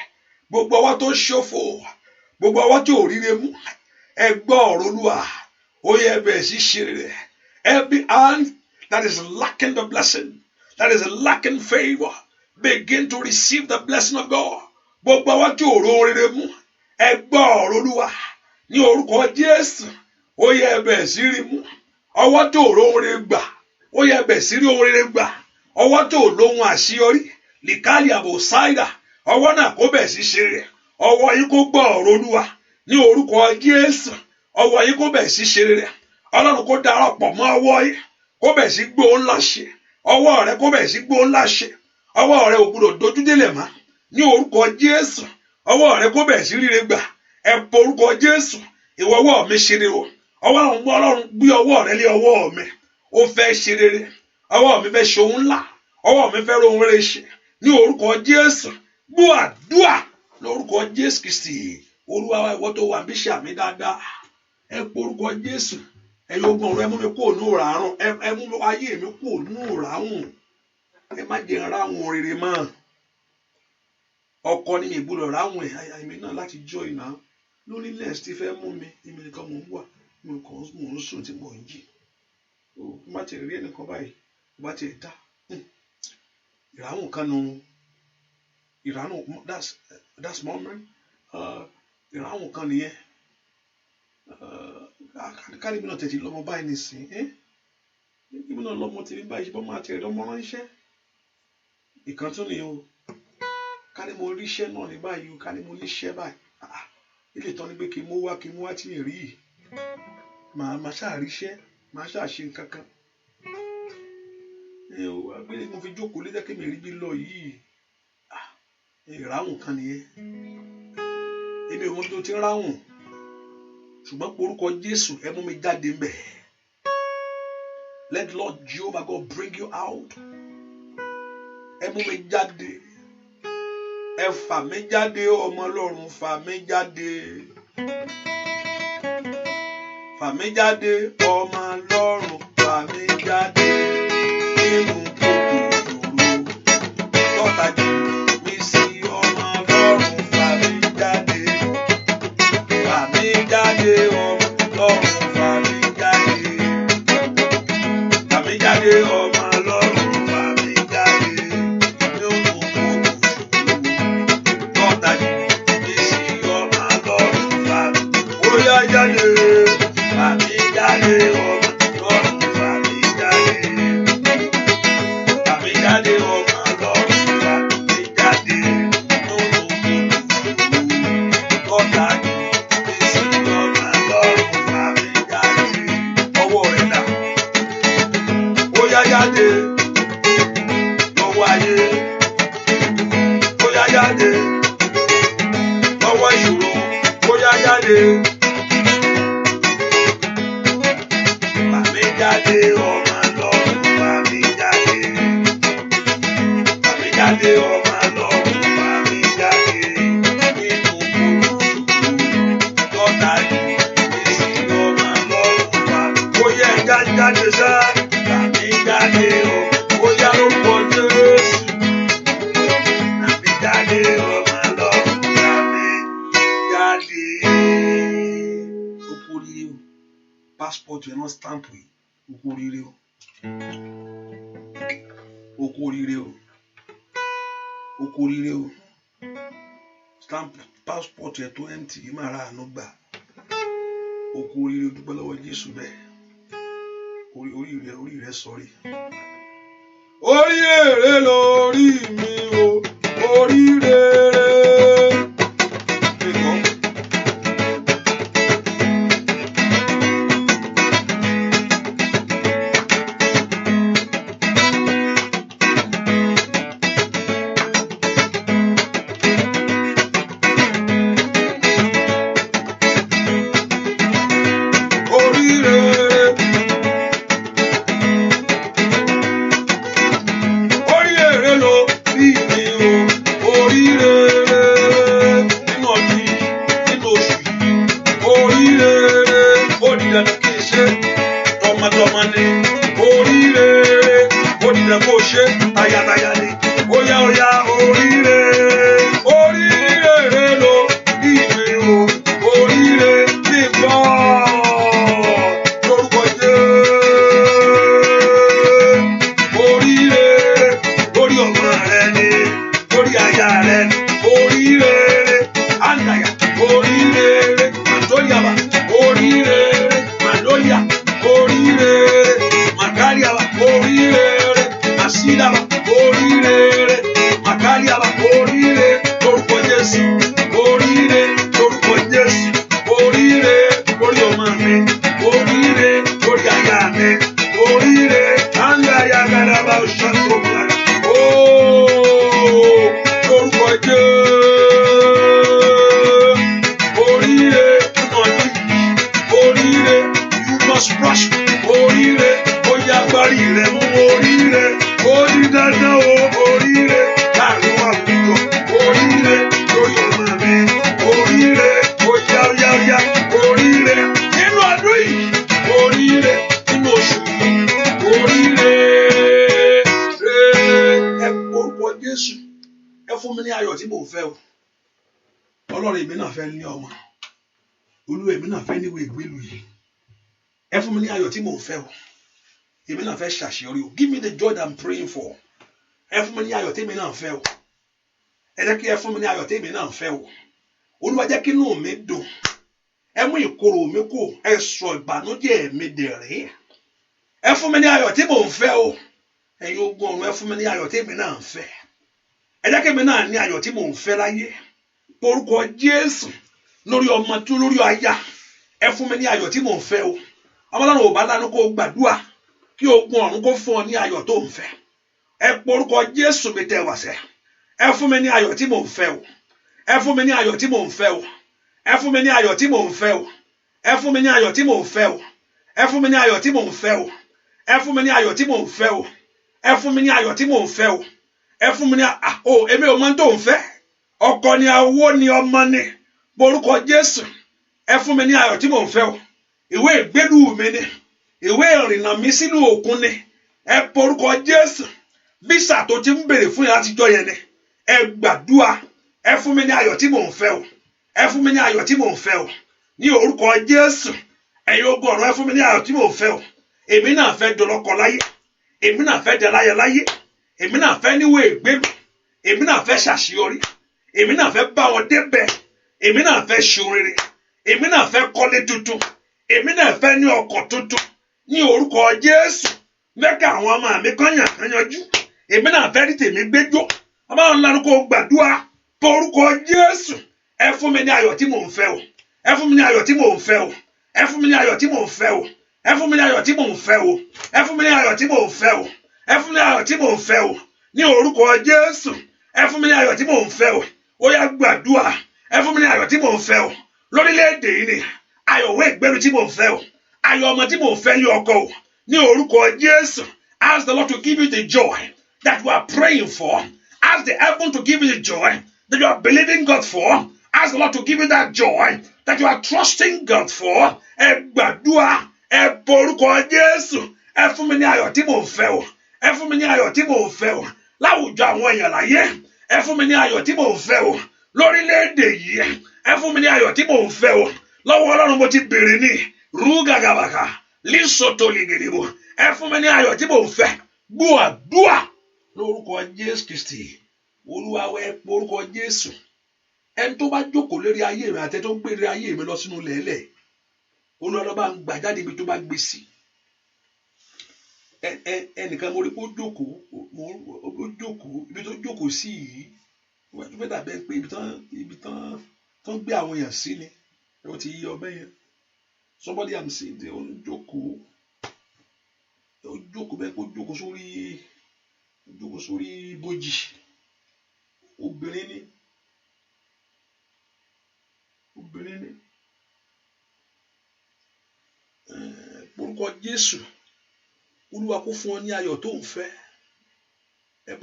Gbogbo ọwọ́ tó ṣòfò, gbogbo ọwọ́ tí ò ríre mú, ẹ gbọ́ ọ̀rọ̀ Olúwa ó yẹ bẹ̀rẹ̀ sí ṣe rere. Every hand that is lacking the blessing, that is lacking favor, begin to receive the blessing of God. Gbogbo àwọn tí òró rere mú ẹ gbọ́ ọ̀rọ̀ Olúwa ní orúkọ Jésù ó yẹ bẹ̀rẹ̀ sí rí mú. Ọwọ́ tó òró rere gbà ó yẹ bẹ̀rẹ̀ sí rí ohun rere gbà. Ọwọ́ tó lóhun àṣeyọrí lìkálì àbò ṣáìdà ọwọ́ náà kó bẹ̀rẹ̀ sí ṣe rere. Ọwọ́ yín kó gbọ́ ọ̀rọ̀ Olúwa ní orúkọ Jésù. Ọwọ́ yín kó bẹ̀rẹ̀ sí ṣe rere. Ọlọ́run kó darapọ̀ mọ́ ọwọ́ yín kó bẹ̀rẹ̀ sí gbóhùn ńlá ṣe. Ọwọ́ rẹ kó bẹ̀rẹ̀ sí gbóhùn ńlá ṣe. Ọwọ́ rẹ ò gbọdọ̀ dojú délẹ̀ mọ́ ní orúkọ Jésù. Ọwọ́ rẹ kó bẹ̀rẹ̀ sí ríre gbà. Ẹ po orúkọ Jésù. Ìwọ ọwọ́ mi ṣe rere o. Ọlọ́run gbé ọwọ́ rẹ lé ọwọ́ mi. Ó fẹ́ ṣe rere. Ọwọ́ mi fẹ́ ṣe ohun ńlá. Ọwọ́ mi fẹ́ rohun rere ṣe ní orúkọ Jésù. Gbọ́ àdúà lórúkọ Jésù Kristi. Olúwa wa ìwọ tó wà bí ṣàmì dáadáa. Ẹ po orúkọ Jésù. Ẹ̀yin ogun ọ̀run ẹ mú mi kúrò ní òràrùn. Ẹ mú ayé mi kúrò ní òràrùn. Ẹ má jẹ́ n ráhùn rere mọ́. Ọkọ ni mi gbọ́dọ̀ ráhùn àìmí náà láti jọ ìná. Loneliness ti fẹ́ mú mi. Èmi nìkan mò ń wà. Mò ń sùn tí mò ń jí. Má ti rí ẹnìkan báyìí. Bá ti dá. Ìráhùn kan nu. Ìráhùn that's moment. Ìráhùn kan nìyẹn. Kárí mi náà tẹ̀tí lọ́mọ báyìí nìsín. Ibi náà lọ́mọ tèmi báyìí ṣe bọ́ máa tẹ̀rẹ̀ lọ́mọ ránṣẹ́. Ìkan tún nìyẹn o. Kárí mo rí iṣẹ́ náà ní báyìí o. Kárí mo ní iṣẹ́ báyìí. Ilé ìtọ́ni pé kí n mú wá tí mi rí yìí. Màá ṣáà rí iṣẹ́. Màá ṣáà ṣe nǹkan kan. Agbélé mo fi jókòó lé jẹ́ kí mi rí bí lọ yìí. Ìráhùn kan nìyẹn. Èmi ò mọ bí tó ti ń ráhùn. Ṣùgbọ́n orúkọ Jésù ẹ mú mi jáde ńbẹ̀. Let Lord Jehovah God bring you out. Ẹ mú mi jáde. Ẹ fà mí jáde ọmọ Ọlọ́run fà mí jáde. Fà mí jáde ọmọ Ọlọ́run fà mí jáde. Nínú kòtò ìṣòro. Lọ́tàjú mi sí ọmọ Ọlọ́run fà mí jáde. Fà mí jáde ọmọ Ọlọ́run fà mí jáde. Fà mí jáde ọmọ Ọlọ́run fà mí jáde. Nínú kòtò ìṣòro. Lọ́tàjú mi sí ọmọ Ọlọ́run fà mí. Ó yá jáde. Fà mí jáde ọmọ Ọlọ́run fà mí jáde. Fà mí jáde ọmọ Ọlọ́run fà mí jáde. Nínú kòtò lọ́tàjú mi sí ọmọ Ọlọ́run fà mí jáde. Ọwọ́ rẹ̀ dà. Ó yá jáde lọ́wọ́ ayé. Ó yá jáde lọ́wọ́ ìṣòro. Ó yá jáde. Fà mí jáde ọmọ Ọlọ́run fà mí jáde. Fà mí jáde ọmọ Ọlọ́run fà mí jáde. Nínú kòtò lọ́tàjú mi sí ọmọ Ọlọ́run fà mí. Ó yẹ jáde sá. Fà mí jáde ó yá lórúkọ Jésù. Fà mí jáde ọmọ Ọlọ́run fà mí jáde. Ó kú oríire o. Passport yẹn náà stamp yìí. Ó kú oríire o. Ó kú oríire o. Ó kú oríire o. Stamp passport yẹn tó empty yìí máa ra àánú gbà. Ó kú oríire o. Dúpẹ́ lọ́wọ́ Jésù bẹ́ẹ̀. Orí rẹ sọrí. Oríire lórí mi o. Oríire. Oríire ló ìwé o, oríire ní gbọ́. Jésù ẹ fún mi ní ayọ̀ tí mò ń fẹ́ o Ọlọ́run èmi náà fẹ́ ní ọmọ Olúwa èmi náà fẹ́ níwèé ìgbélú yìí ẹ fún mi ní ayọ̀ tí mò ń fẹ́ o èmi náà fẹ́ ṣàṣeyọrí o give me the joy that I'm praying for ẹ fún mi ní ayọ̀ tèmi náà fẹ́ o ẹ jẹ́ kí ẹ fún mi ní ayọ̀ tèmi náà fẹ́ o Olúwa jẹ́ kí inú mi dùn ẹ mú ìkorò mi kù ẹ sọ ìbànújẹ́ mi dẹ̀rín ẹ fún mi ní ayọ̀ tí mò ń fẹ́ o ẹ̀yin ogun ọ̀run ẹ fún mi ní ayọ̀ tèmi náà fẹ́ ẹ jẹ́ kí èmi náà ní ayọ̀ tí mò ń fẹ́ láyé orúkọ Jésù lórí ọmọ tó lórí aya ẹ fún mi ní ayọ̀ tí mò ń fẹ́ o Ọlọ́run ò bá lánàá kó gbàdúrà kí ogun ọ̀run kó fún ọ ní ayọ̀ tó ń fẹ́ ẹ porúkọ Jésù mi tẹ wàṣẹ ẹ fún mi ní ayọ̀ tí mò ń fẹ́ o ẹ fún mi ní ayọ̀ tí mò ń fẹ́ o ẹ fún mi ní ayọ̀ tí mò ń fẹ́ o ẹ fún mi ní ayọ̀ tí mò ń fẹ́ o ẹ fún mi ní ayọ̀ tí mò ń fẹ́ o ẹ fún mi ní ayọ̀ tí mò ń fẹ́ o ẹ fún mi ní ayọ̀ tí mò ń fẹ́ o ẹ fún mi ní èmi ò mọ tó ń fẹ́ ọkọ ni owó ni ọmọ ni porúkọ Jésù ẹ fún mi ní ayọ̀ tí mò ń fẹ́ o ìwé ìgbélú mi ni ìwé ìrìnnà mi sínú òkun ni ẹ porúkọ Jésù bísà tó ti ń bèrè fún yàrá àtijọ́ yẹn ni ẹ gbàdúrà ẹ fún mi ní ayọ̀ tí mò ń fẹ́ o ẹ fún mi ní ayọ̀ tí mò ń fẹ́ o ní orúkọ Jésù ẹ̀yin ogun ọ̀run ẹ fún mi ní ayọ̀ tí mò ń fẹ́ o èmi náà fẹ́ dọlọ́kọ láyé èmi náà fẹ́ dẹláyẹ láyé èmi náà fẹ́ níwèé ìgbélú èmi náà fẹ́ ṣàṣeyọrí èmi náà fẹ́ bá wọn débẹ̀ èmi náà fẹ́ ṣoríire èmi náà fẹ́ kọ́lé tuntun èmi náà fẹ́ ní ọkọ̀ tuntun ní orúkọ Jésù mẹ́ka àwọn ọmọ mi kányànjú èmi náà fẹ́ rí tèmi gbẹ́jọ́ ọmọ ọlọ́run kò gbàdúrà pé orúkọ Jésù ẹ fún mi ní ayọ̀ tí mò ń fẹ́ o ẹ fún mi ní ayọ̀ tí mò ń fẹ́ o ẹ fún mi ní ayọ̀ tí mò ń fẹ́ o ẹ fún mi ní ayọ̀ tí mò ń fẹ́ o ẹ fún mi ní ayọ̀ tí mò ń fẹ́ o ẹ fún mi ní ayọ̀ tí mò ń fẹ́ o ní orúkọ Jésù ẹ fún mi ní ayọ̀ tí mò ń fẹ́ o ó yá gbàdúrà ẹ fún mi ní ayọ̀ tí mò ń fẹ́ o lórílẹ̀-èdè yìí ni ayọ̀ òwe ìgbẹ́lu tí mò ń fẹ́ o ayọ̀ ọmọ tí mò ń fẹ́ ní ọkọ o ní orúkọ Jésù ask the Lord to give you the joy that you are praying for ask the heaven to give you the joy that you are believing God for ask the Lord to give you that joy that you are trusting God for ẹ gbàdúrà ẹ porúkọ Jésù ẹ fún mi ní ayọ̀ tí mò ń fẹ́ o ẹ fún mi ní ayọ̀ tí mò ń fẹ́ o láwùjọ àwọn èèyàn láyé ẹ fún mi ní ayọ̀ tí mò ń fẹ́ o lórílẹ̀-èdè yìí ẹ fún mi ní ayọ̀ tí mò ń fẹ́ o lọ́wọ́ Ọlọ́run mo ti bèrè ní rúgàgàbàkà lísòtò lìgìdìbò ẹ fún mi ní ayọ̀ tí mò ń fẹ́ gbọ́ àdúrà lórúkọ Jésù Kristi Olúwa ẹ porúkọ Jésù ẹni tó bá jókòó lórí ayé mi àti tó ń gbé ayé mi lọ sínú lẹ́lẹ̀ Olúwa ló bá ń gbà jáde ibi tó bá gbé sí ẹnìkan mo rí pé ó jókòó ibi tó jókòó sí yìí wọ́n ti fẹ́ dàbẹ́ pé ibi tán gbé àwọn èèyàn sí ni ó ti yí ọbẹ̀ yẹn somebody am saying ó ń jókòó bẹ́ẹ̀ pé ó jókòó sórí ibojì obìnrin ni orúkọ Jésù Olúwa kó fún ọ ní ayọ̀ tó ń fẹ́ ẹ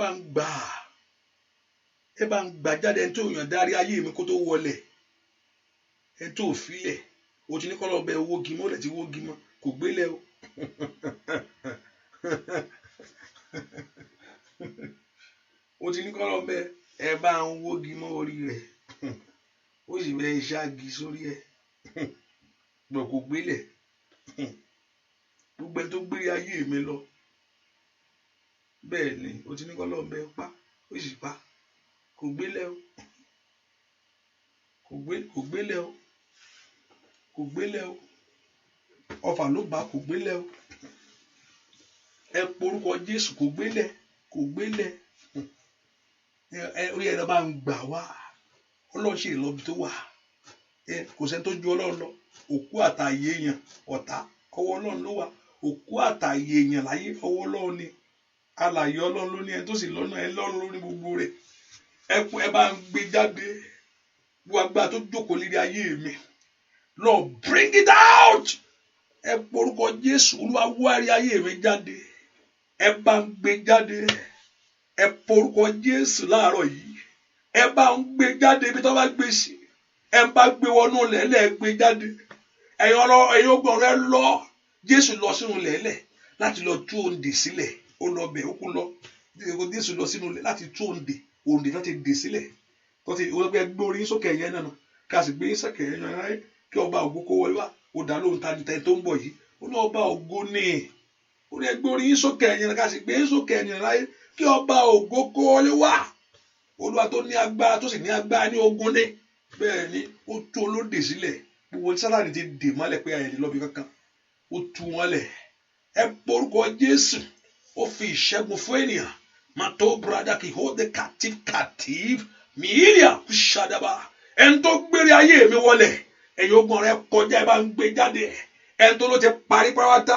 bá ń gbà jáde ẹni tó yàn darí ayé mi kó tó wọlé ẹni tó filẹ̀ o ti ní kọ́ lọ́ọ́ bẹ owó gímọ́ lẹ̀ tí owó gímọ́ kò gbélé o o ti ní kọ́ lọ́ọ́ bẹ ẹ bá ń wó gímọ́ orí rẹ̀ ó sì bẹ ìṣáàgì sórí ẹ̀ gbọ̀ kò gbélé gbogbo ẹni tó gbé ayé mi lọ bẹ́ẹ̀ ni o ti ní kọ́ lọ́ọ́ bẹ pa ó sì pa kò gbélé o ọfà ló bá kò gbélé o ẹ porúkọ Jésù kò gbélé orí ẹ̀rọ máa ń gbà wá Ọlọ́run ṣe ìlọ́bi tó wà kò sẹ́ni tó ju Ọlọ́run lọ òkú àtàyè èèyàn ọ̀tá ọwọ́ Ọlọ́run ló wà òkú àtàyè èèyàn láyé ọwọ́ Ọlọ́run ni alààyè Ọlọ́run ló ní ẹni tó sì lọ́nà ẹ lọ́run ló ní gbogbo rẹ̀ ẹ bá ń gbé jáde gbogbo agbára tó jókòó lérí ayé mi Lord bring it out ẹ porúkọ Jésù Olúwa wárí ayé mi jáde ẹ bá ń gbé jáde ẹ porúkọ Jésù láàárọ̀ yìí ẹ bá ń gbé jáde ibi tó bá gbé sí ẹ bá gbé wọnú lẹ́lẹ̀ gbé jáde ẹ̀yin ọgbọ̀n rẹ lọ Jésù lọ sínú lẹ́lẹ̀ láti lọ tú òǹdè sílẹ̀ ó lọ bẹ̀ ó kú lọ Jésù lọ sínú ilé láti tú òǹdè láti dè sílẹ̀ tó ti wọ́n gbé orí sókè yẹn náà ká sì gbé sókè yẹn náà kí ọba ògo kó wọlé wá ó dá lóhùn ta ni tẹ tó ń bọ̀ yìí ó ní ọba ògo ní ó ní ẹgbẹ́ orí sókè yẹn náà ká sì gbé sókè yẹn náà kí ọba ògo kó wọlé wá Olúwa tó ní agbára tó sì ní agbára ní ogun ní bẹ́ẹ̀ ni ó tú olódè sílẹ̀ gbogbo Sátánì ti dè mọ́lẹ̀ pé àyẹ̀lẹ́ lọ́bi kankan ó tú wọn lẹ̀ ẹ porúkọ Jésù ó fi ìṣẹ́gun fún ènìyàn mato brada kì hold the captive milia ṣàdàbà ẹni tó gbére ayé mi wọlé ẹ̀yin ogun rẹ kọjá ẹ bá ń gbé jáde ẹni tó ló ti parí pàrọ̀wátà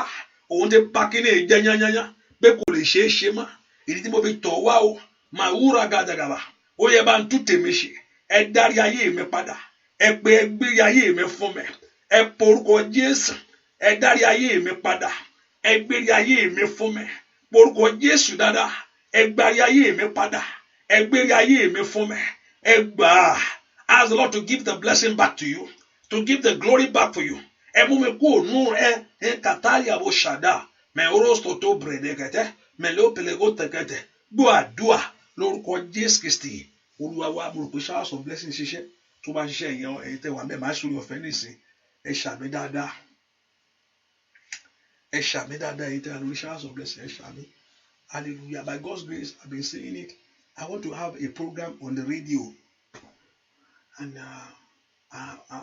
òun ti pa kíní ìjẹ yányányá pé kò lè ṣeé ṣe mọ́ ìdí tí mo fi tọ̀ wá o màá wúra gàdàgàbà ó yẹ bá ń tú tèmi ṣe ẹ dárí ayé mi padà ẹ pé ẹ gbé ayé mi fún mi ẹ porúkọ Jésù ẹ dárí ayé mi padà ẹ gbé ayé mi fún mi porúkọ Jésù dáadáa ẹ gbárí ayé mi padà ẹ gbé ayé mi fún mi ẹ gbà á ask the Lord to give the blessing back to you to give the glory back for you ẹ mú mi kó nù ẹ kàtàlì àbò ṣàdá mẹ orosọ tó bẹrẹ kẹtẹ mẹ ló pẹlẹgó tẹkẹtẹ gbọ́ àdúà lórúkọ Jésù Kristi Olúwa wa mo rò pé showers of blessing ṣiṣẹ́ tó bá ṣiṣẹ́ ìyẹn ẹ̀yin tẹ́ wà bẹ́ẹ̀ máa ṣòro ọ̀fẹ́ nìsín ẹ ṣàmì dáadáa ẹ̀yin tẹ́ wà lórí showers of blessing ẹ ṣàmì hallelujah by God's grace I've been saying it I want to have a program on the radio and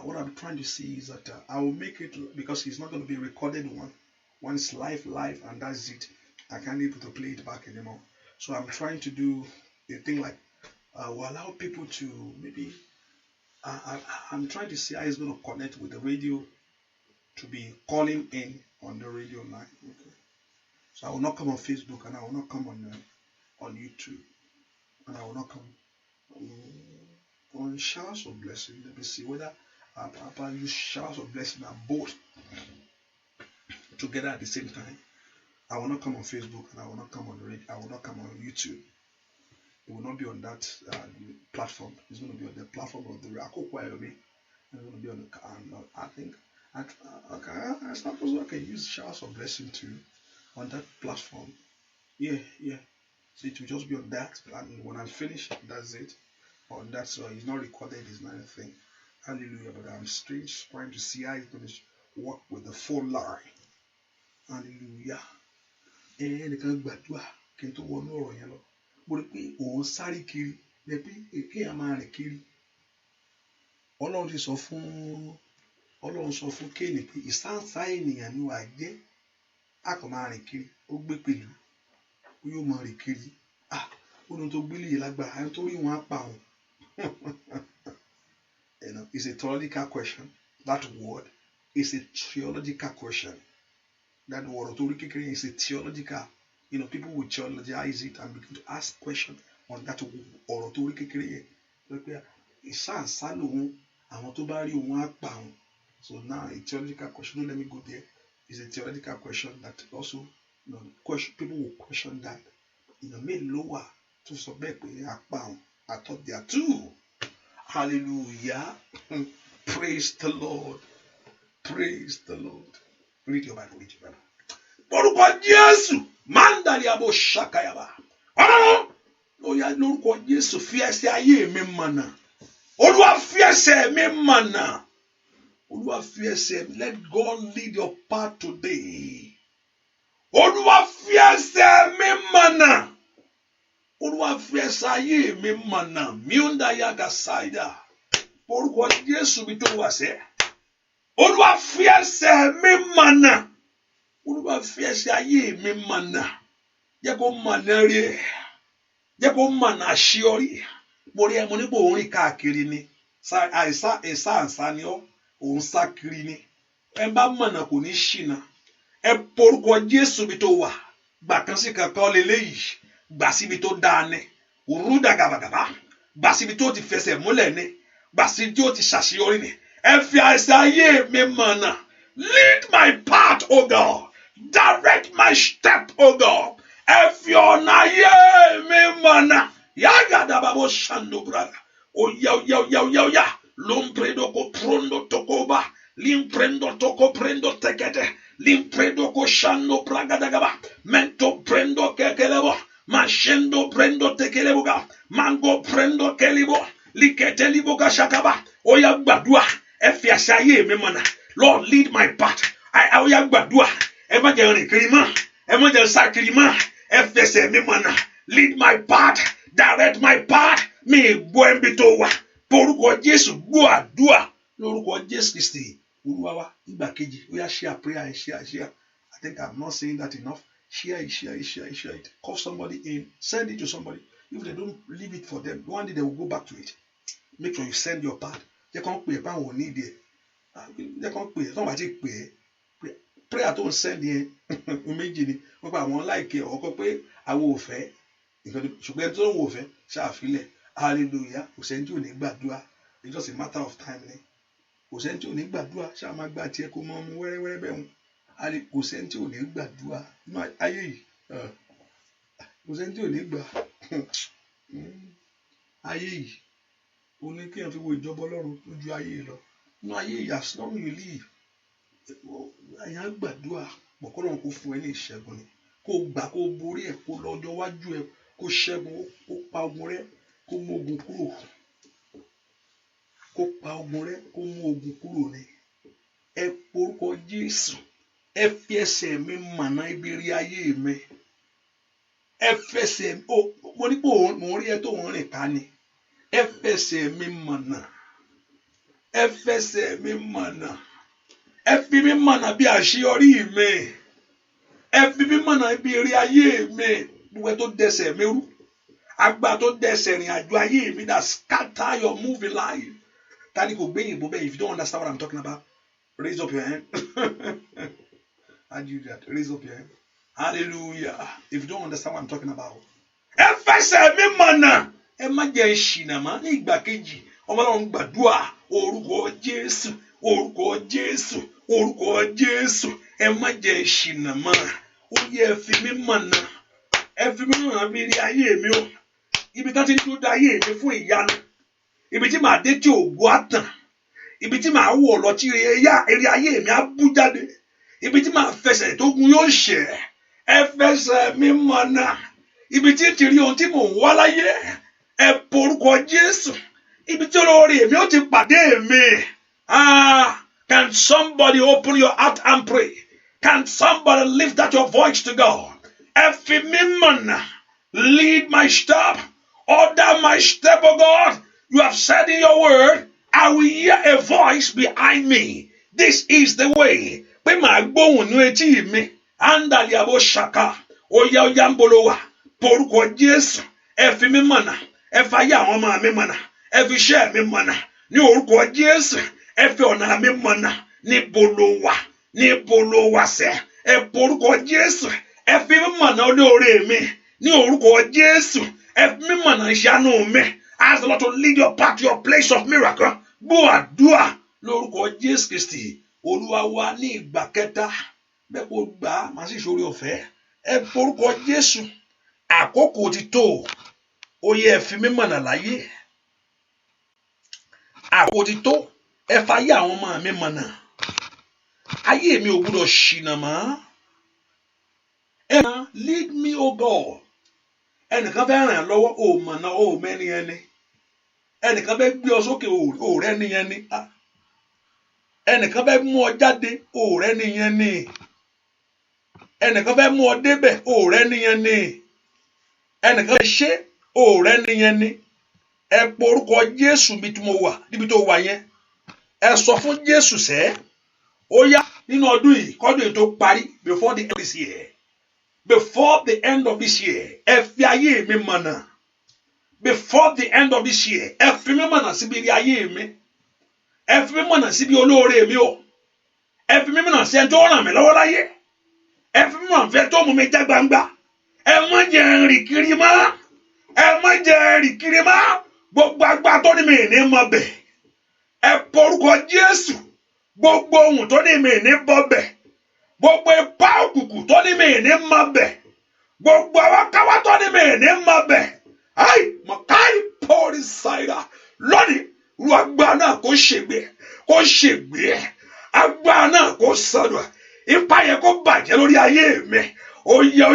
what I'm trying to see is that I will make it because it's not going to be a recorded one. Once live and that's it. I can't be able to play it back anymore. So I'm trying to do a thing like will allow people to maybe I'm trying to see how it's going to connect with the radio to be calling in on the radio line. Okay. So I will not come on Facebook and I will not come on YouTube and I will not come on showers of blessing. Let me see whether I use showers of blessing and both together at the same time. I will not come on Facebook and I will not come on the radio. I will not come on YouTube. It will not be on that platform. It's going to be on the platform of the Rakokwa. It's going to be on the. I think I suppose I can use showers of blessing too on that platform. Yeah. So it will just be on that, and when I finish, that's it. On that, so it's not recorded. It's not anything. Hallelujah! But I'm still trying to see how it's going to work with the full line. Hallelujah! Ẹnìkan gbàdúrà kí n tó wọnú ọ̀rọ̀ yẹn lọ. Mo rí pé òun sáré kiri lẹ́bí èké à máa rìn kiri. Ọlọ́run sọ fún Kéènì pé ìsáǹsá ènìyàn ni wàá jẹ́ àkọ́ máa rìn kiri. Ó gbé pẹ̀lú ó yóò máa rìn kiri. Ó ní tó gbélé yìí lágbára ẹni tó rí wọn á pa òun. It's a theological question. That word is a theological question. That word is a theological. People will theologize it and begin to ask questions on that word. So now a theological question. Don't let me go there. It's a theological question that also people will question that. Made lower to submit. I thought there are two. Hallelujah. Praise the Lord. Praise the Lord. Read your Bible. Orúkọ Jésù mandali abo shakayaba. Oya lórúkọ Jésù fi ẹsẹ̀ ayé mi mọ̀nà. Olúwa fi ẹsẹ̀ mi mọ̀nà. Olúwa fi ẹsẹ̀ mi. Let God lead your path today. Olúwa fi ẹsẹ̀ mi mọ̀nà. Olúwa fi ẹsẹ̀ ayé mi mọ̀nà. Miunda yaga saida. Orúkọ Jésù bí tó wà sẹ́. Olúwa fi ẹsẹ̀ mi mọ̀nà. Olúwa fi ẹsẹ̀ ayé mi mọ̀nà. Jẹ́ kó mọ̀nà rí. Jẹ́ kó mọ̀nà àṣeyọrí. Mo rí ẹmu nípò òun rìn káàkiri ni. Àìsàn ni ọ́. Òun sá kiri ni. Ẹ bá mọ̀nà kò ní ṣìnà. Ẹ porúkọ Jésù bí tó wà. Gbà kan sí kankan lélẹ́yìí. Gbà síbi tó dáa ni. Òrùdà gàbàgàbà. Gbà síbi tó ti fẹsẹ̀ múlẹ̀ ni. Gbà síbi tó ti ṣàṣeyọrí ni. Ẹ fi ẹsẹ̀ ayé mi mọ̀nà. Lead my path, O God. Direct my step, O God. Ẹ fi ọ̀nà ayé mi mọ̀nà. Yàgàdà bàbá ṣàndó brada. Oya. Lompredo ko prondo tokoba. Limprendo toko prendo tekete. Limpredo ko shando pragadagaba. Mento prendo kekelebo. Mashendo prendo tekelebuga. Mango prendo kelibo. Liketelibuga shakaba. Oya gbàdúrà. Ẹ fi àṣẹ ayé mi mọ̀nà. Lord, lead my path. Oya gbàdúrà. Ẹ má jẹ́ rìn kiri mọ́. Ẹ má jẹ́ sá kiri mọ́. Ẹ fẹsẹ̀ mi mọ̀nà. Lead my path. Direct my path. Mi gbọ́ ẹ̀mí tó wà. Porúkọ Jésù gbọ́ àdúrà. Lórúkọ Jésù Kristi. Olúwa wa nígbà kejì. Oya share prayer and share. I think I'm not saying that enough. Share it. Call somebody in. Send it to somebody. If they don't leave it for them, one day they will go back to it. Make sure you send your part. They can't pay. They will need it. They can't pay. Somebody pay. Prayer don't send here. Imagine. I won't like it. Or pay. I will fair. Ṣùgbọ́n tó ń wò fẹ́ ṣàfilẹ̀. Hallelujah. Kò sẹ́ni tí ò ní gbàdúrà. It's just a matter of time ni. Kò sẹ́ni tí ò ní gbàdúrà. Ṣá máa gbà tiẹ̀ kó mọ́ ọmọ wẹ́rẹ́wẹ́rẹ́ bẹ́ẹ̀ hùn. Kò sẹ́ni tí ò ní gbàdúrà. Ayé yìí. Kò sẹ́ni tí ò ní gbà. Ayé yìí. O ní kí n fi wo ìjọba Ọlọ́run lójú ayé lọ. Inú ayé yìí, as long as you live. Àyàn gbàdúrà. Bọ̀kọ́lọ́run kò fún ẹ ní ìṣẹ́gun ni. Kó gbà kó borí ẹ̀ kó lọ́jọ́ wájú ẹ̀ kó ṣẹ́gun kó pa ogun rẹ́ kó mú ogun kúrò. Kó pa ogun rẹ́ kó mú ogun kúrò ni. Ẹ porúkọ Jésù. Ẹ fi ẹsẹ̀ mi mọ̀nà ibi rí ayé mi. Ẹ fẹsẹ̀ mo ní pé mo rí ẹ tó ń rìn ká ni. Ẹ fẹsẹ̀ mi mọ̀nà. Ẹ fẹsẹ̀ mi mọ̀nà. Ẹ fi mi mọ̀nà bí àṣeyọrí mi. Ẹ fi mi mọ̀nà ibi rí ayé mi. Gbogbo tó dẹsẹ̀ mi rú. Agbá tó dẹsẹ̀ rìn àjò ayé mi that scatter your moving life. Tani kò gbé yìnbó bẹ́ẹ̀. If you don't understand what I'm talking about, raise up your hand. How do you do that? Raise up your hand. Hallelujah. If you don't understand what I'm talking about. Ẹ fẹsẹ̀ mi mọ̀nà. Ẹ má jẹ́ ìṣìnà mọ́ ní ìgbà kejì. Ọmọ Ọlọ́run gbàdúrà. Orúkọ Jésù. Orúkọ Jésù. Orúkọ Jésù. Ẹ má jẹ́ ìṣìnà mọ́. Ó yẹ ẹ fi mi mọ̀nà. Ẹ fi mi mọ̀nà bí rí ayé mi o. Ibi tí wọ́n ti ń dúró da ayé mi fún ìyanu. Ibi tí màá dé tí ògo á tàn. Ibi tí màá wọ̀ lọ tí eré ayé mi á bú jáde. Ibi tí màá fẹsẹ̀ tó gun yóò ṣẹ̀. Ẹ fẹsẹ̀ mi mọ̀nà. Ibi tí ti rí ohun tí mò ń wá láyé. Ẹ porúkọ Jésù. Ibi tí olóore mi ó ti pàdé mi. Can somebody open your heart and pray? Can somebody lift up your voice to God? Ẹ fi mi mọ̀nà. Lead my step. Order my step, oh God. You have said in your word, I will hear a voice behind me. This is the way. Pé màá gbóhùn ní etí mi. Andali abo shaka. Oya ń bolo wa. Porúkọ Jésù. Ẹ fi mi mọ̀nà. Ẹ fi ayé àwọn ọmọ mi mọ̀nà. Ẹ fi iṣẹ́ mi mọ̀nà. Ní orúkọ Jésù. Ẹ fi ọ̀nà mi mọ̀nà. Níbo lo wà sẹ́. Ẹ porúkọ Jésù. Ẹ fi mi mọ̀nà olóore mi. Ní orúkọ Jésù. Ẹ fi mi mọ̀nà ìṣàánú mi. Ask the Lord to lead your path to your place of miracle. Gbọ́ àdúrà lórúkọ Jésù Kristi. Olúwa wa ní ìgbà kẹta. Bẹ́ẹ̀ kó gbà á, màá sì ṣoore ọ̀fẹ́. Ẹ porúkọ Jésù. Àkókò ti tó. Ó yẹ ẹ fi mí mọ̀nà láyé. Àkókò ti tó. Ẹ fayé àwọn ọmọ mi mọ̀nà. Ayé mi ò gbọdọ̀ ṣìnà mọ́. Lead me, O God. Ẹnìkan fẹ́ ràn án lọ́wọ́, ò mọ̀nà, ò mẹ́ni ẹni. Ẹnìkan fẹ́ gbé ọ sókè, ò rẹ́ni ẹni. Ẹnìkan fẹ́ mú ọ jáde, ò rẹ́ni ẹni. Ẹnìkan fẹ́ mú ọ débẹ̀, ò rẹ́ni ẹni. Ẹnìkan fẹ́ ṣe, ò rẹ́ni ẹni. Ẹ porúkọ Jésù níbi tí mo wà, níbi tó wà yẹn. Ẹ sọ fún Jésù sẹ́. Ó yá nínú ọdún yìí, kọ́dún yìí tó parí, before the end of this year. Before the end of this year, ẹ fi ayé mi mọ̀nà. Before the end of this year, ẹ fi mi mọ̀nà síbi rí ayé mi. Ẹ fi mi mọ̀nà síbi olóore mi o. Ẹ fi mi mọ̀nà sí ẹni tó ràn mí lọ́wọ́ láyé. Ẹ fi mi mọ̀nà fẹ́ tó mú mi já gbangba. Ẹ má jẹ́ rìn kiri mọ́. Ẹ má jẹ́ rìn kiri mọ́. Gbogbo agbá tó ní mi ní mọ̀ bẹ̀. Ẹ porúkọ Jésù. Gbogbo ohun tó ní mi ní bọ̀ bẹ̀. Gbogbo ipá òkùnkùn tó ní mi ní mọ̀ bẹ̀. Gbogbo awákáwá tó ní mi ní mọ̀ bẹ̀. Ai, mọ̀káì pọ́ọ̀rì ṣáìdà. Lónìí, ru agbá náà kó ṣègbè. Agbá náà kó sọ̀rọ̀. Ipa yẹn kó bàjẹ́ lórí ayé mi. Oya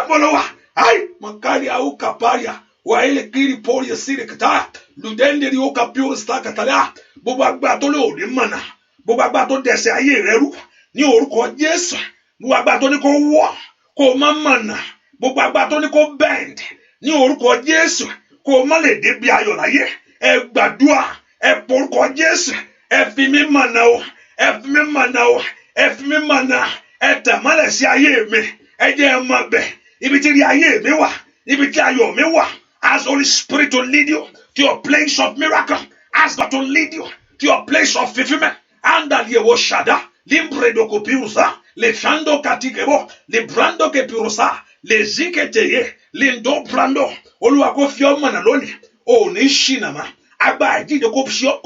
mọ́lọ́wà. Ai, Makari au kaparia. Wa ele kiri pori sire kata. Ludende ri o kapio sta katala. Gbogbo agbára tó lè ò ní mọ̀nà. Gbogbo agbára tó dẹ̀sẹ̀ ayé rẹ rú. Ní orúkọ Jésù. Gbogbo agbára tó ní kó wọ́. Kó má mọ̀nà. Gbogbo agbára tó ní kó bend. Ní orúkọ Jésù. Kó má lè dé bí ayọ̀ láyé. Ẹ gbàdúrà. Ẹ porúkọ Jésù. Ẹ fi mí mọ̀nà o. Ẹ fi mí mọ̀nà o. Ẹ fi mí mọ̀nà. Ẹ tẹ̀ mọ́lẹ̀ sí ayé mi. Ẹ jẹ́ ẹ mọ̀ bẹ̀. Ibi tí rí ayé mi wà. Ibi tí ayọ̀ mi wà. Ask Holy Spirit to lead you to your place of miracle. Ask God to lead you to your place of fulfillment. Andaliewo shada. Limbredo kopirusa. Le shando katikebo. Le brando kepirusa. Le ziketeye. Lindo brando. Olúwa kó fi ọ́ mọ̀nà lónìí. Ò ní ṣìnà mọ́. Agbára ìdíje kó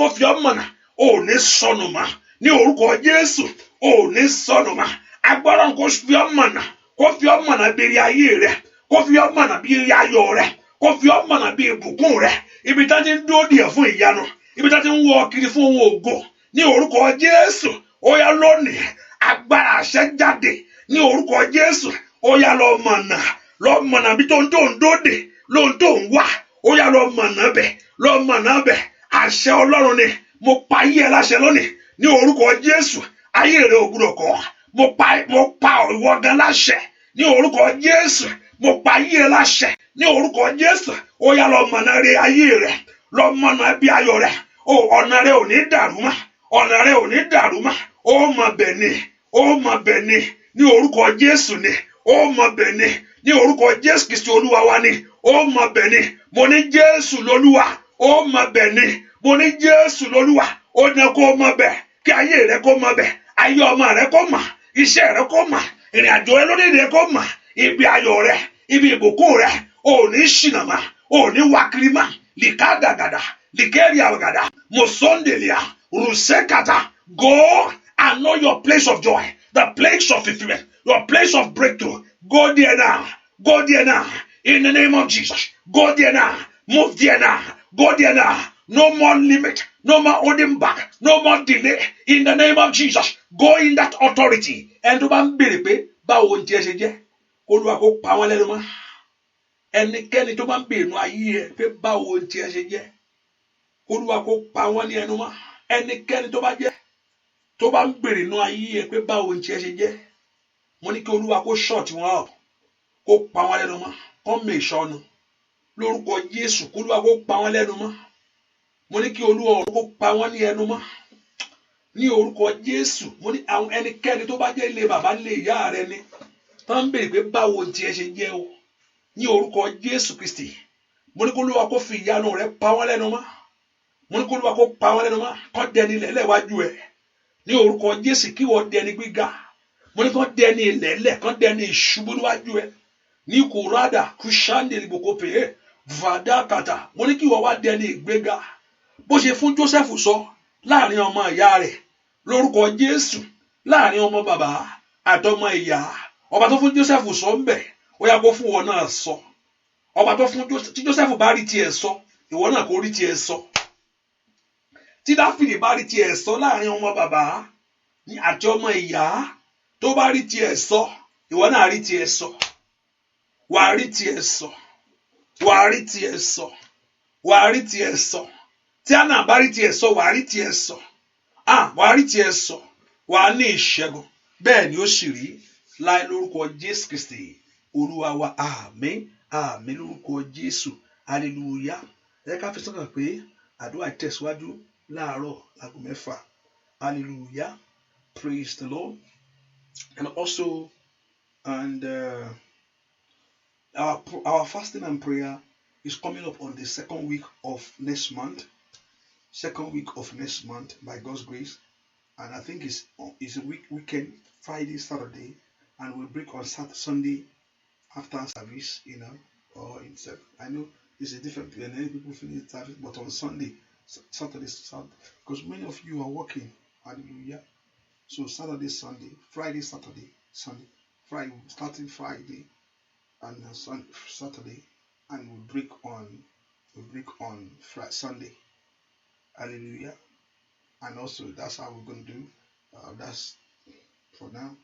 fi ọ́ mọ̀nà. Ò ní sọnù mọ́. Ní orúkọ Jésù. Ò ní sọnù mọ́. Agbára kó fi ọ́ mọ̀nà. Kó fi ọ́ mọ̀nà bí ire ayé rẹ. Kó fi ọ́ mọ̀nà bí ire ayọ̀ rẹ. Kó fi ọ́ mọ̀nà bí ìbùkún rẹ. Ibi tá ti ń dúró díẹ̀ fún ìyanu. Ibi tá ti ń wọ kiri fún ohun ògo. Ní orúkọ Jésù. Ó yá lónìí. Agbára àṣẹ jáde. Ní orúkọ Jésù. Ó yá lọ mọ̀nà. Lọ mọ̀nà bí tó ń dóde. Lóhun tó ń wá. Ó yá lọ mọ̀nà bẹ̀. Lọ mọ̀nà bẹ̀. Àṣẹ Ọlọ́run ni. Mo pa ayé ẹ láṣẹ lónìí. Ní orúkọ Jésù. Ayé rẹ ò gbọdọ̀ kọ̀. Mo pa ìwọ gan láṣẹ. Ní orúkọ Jésù. Mo pa ayé ẹ láṣẹ. Ní orúkọ Jésù. Ó yá lọ mọ̀nà rẹ ayé rẹ. Lọ mọ̀nà bí ayọ̀ rẹ. Ọ̀nà rẹ ò ní dàrú mọ́. Ọ̀nà rẹ ò ní dàrú mọ́. Ó mọ̀ bẹ̀ ni. Ó mọ̀ bẹ̀ ni. Ní orúkọ Jésù ni. Ó mọ̀ bẹ̀ ni. Ní orúkọ Jésù Kristi Olúwa wa ni. Ó mọ̀ bẹ̀ ni. Mo ní Jésù lolúwa. Ó mọ̀ bẹ̀ ni. Mo ní Jésù lolúwa. Ó ní kó mọ̀ bẹ̀. Kí ayé rẹ kó mọ̀ bẹ̀. Ayé ọmọ rẹ kó mọ̀. Iṣẹ́ rẹ kó mọ̀. Ìrìn àjò rẹ lórí rẹ kó mọ̀. Ibi ayọ̀ rẹ. Ibi ìbùkún rẹ. Ò ní ṣìnà mọ́. Ò ní wá kiri mọ́. Likadagada. Likeriagada. Mosondelia. Rusekata. Go and know your place of joy. The place of fulfillment. Your place of breakthrough. Go there now. Go there now. In the name of Jesus. Go there now. Move there now. Go there now. No more limit. No more holding back. No more delay. In the name of Jesus. Go in that authority. And to bá ń béèrè pé báwo ni tiẹ̀ ṣe jẹ́. Olúwa kó pa wọ́n lẹ́nu mọ́. Ẹnikẹ́ni tó bá ń béèrè nínú ayé ẹ pé báwo ni tiẹ̀ ṣe jẹ́. Olúwa kó pa wọ́n ní ẹnu mọ́. Ẹnikẹ́ni tó bá ń béèrè nínú ayé ẹ pé báwo ni tiẹ̀ ṣe jẹ́. Mo ní kí Olúwa kó short wọn up. Kó pa wọ́n lẹ́nu mọ́. Kó make sure nu. Lórúkọ Jésù kó Olúwa kó pa wọ́n lẹ́nu mọ́. Mo ní kí Olúwa kó pa wọ́n ní ẹnu mọ́. Ní orúkọ Jésù. Mo ní àwọn ẹnikẹ́ni tó bá jẹ́ ilé bàbá ilé ìyá rẹ ni. Tó ń béèrè pé báwo ni tiẹ̀ ṣe jẹ́ o. Ní orúkọ Jésù Kristi. Mo ní kí Olúwa kó fi ìyanu rẹ̀ pa wọ́n lẹ́nu mọ́. Mo ní kí Olúwa kó pa wọ́n lẹ́nu mọ́. Kó dẹni ilẹ̀ wájú ẹ̀. Ní orúkọ Jésù kí wọ́n dẹni gbígbà. Mo ní kí wọ́n dẹni ilẹ̀ kó dẹni ìṣubú níwájú ẹ̀. Ní kòrádà kùsàndé ìgbòkópè vàdákàtà. Mo ní kí wọ́n wá dẹni ìgbéga. Bó ṣe fún Jósẹ́fù sọ láàrin ọmọ ìyá rẹ̀. Lórúkọ Jésù láàrin ọmọ bàbá àtọmọ ìyá. Ọba tó fún Jósẹ́fù sọ ń bẹ̀. Ó yá kó fún wọn náà sọ. Ọba tó fún tí Jósẹ́fù bá rí tiẹ̀ sọ. Ìwọ náà kó rí tiẹ̀ sọ. Tí Dáfídì bá rí tiẹ̀ sọ láàrin ọmọ bàbá àti ọmọ ìyá. Tó bá rí tiẹ̀ sọ. Ìwọ náà rí tiẹ̀ sọ. Wà á rí tiẹ̀ sọ. Wà á rí tiẹ̀ sọ. Wà á rí tiẹ̀ sọ. Tí Hánà bá rí tiẹ̀ sọ, wà á rí tiẹ̀ sọ. Wà á rí tiẹ̀ sọ. Wà á ní ìṣẹ́gun. Bẹ́ẹ̀ ni ó sì rí láì lórúkọ Jésù Kristi. Olúwa wa àmín. Àmín lórúkọ Jésù. Hallelujah. Ẹ ká fi sọ́kàn pé àdúrà tẹ̀síwájú láàárọ̀ aago 6. Hallelujah. Praise the Lord. And also, our fasting and prayer is coming up on the second week of next month. Second week of next month by God's grace. And I think it's a weekend, Friday, Saturday, and we'll break on Sunday after service, or I know it's a different, and many people finish service, but on Sunday, Saturday, because many of you are working. Hallelujah. So Saturday, Sunday, Friday, Saturday, Sunday, Friday, starting Friday and Saturday, and we'll break on Sunday. Hallelujah. And also that's how we're going to do. That's for now.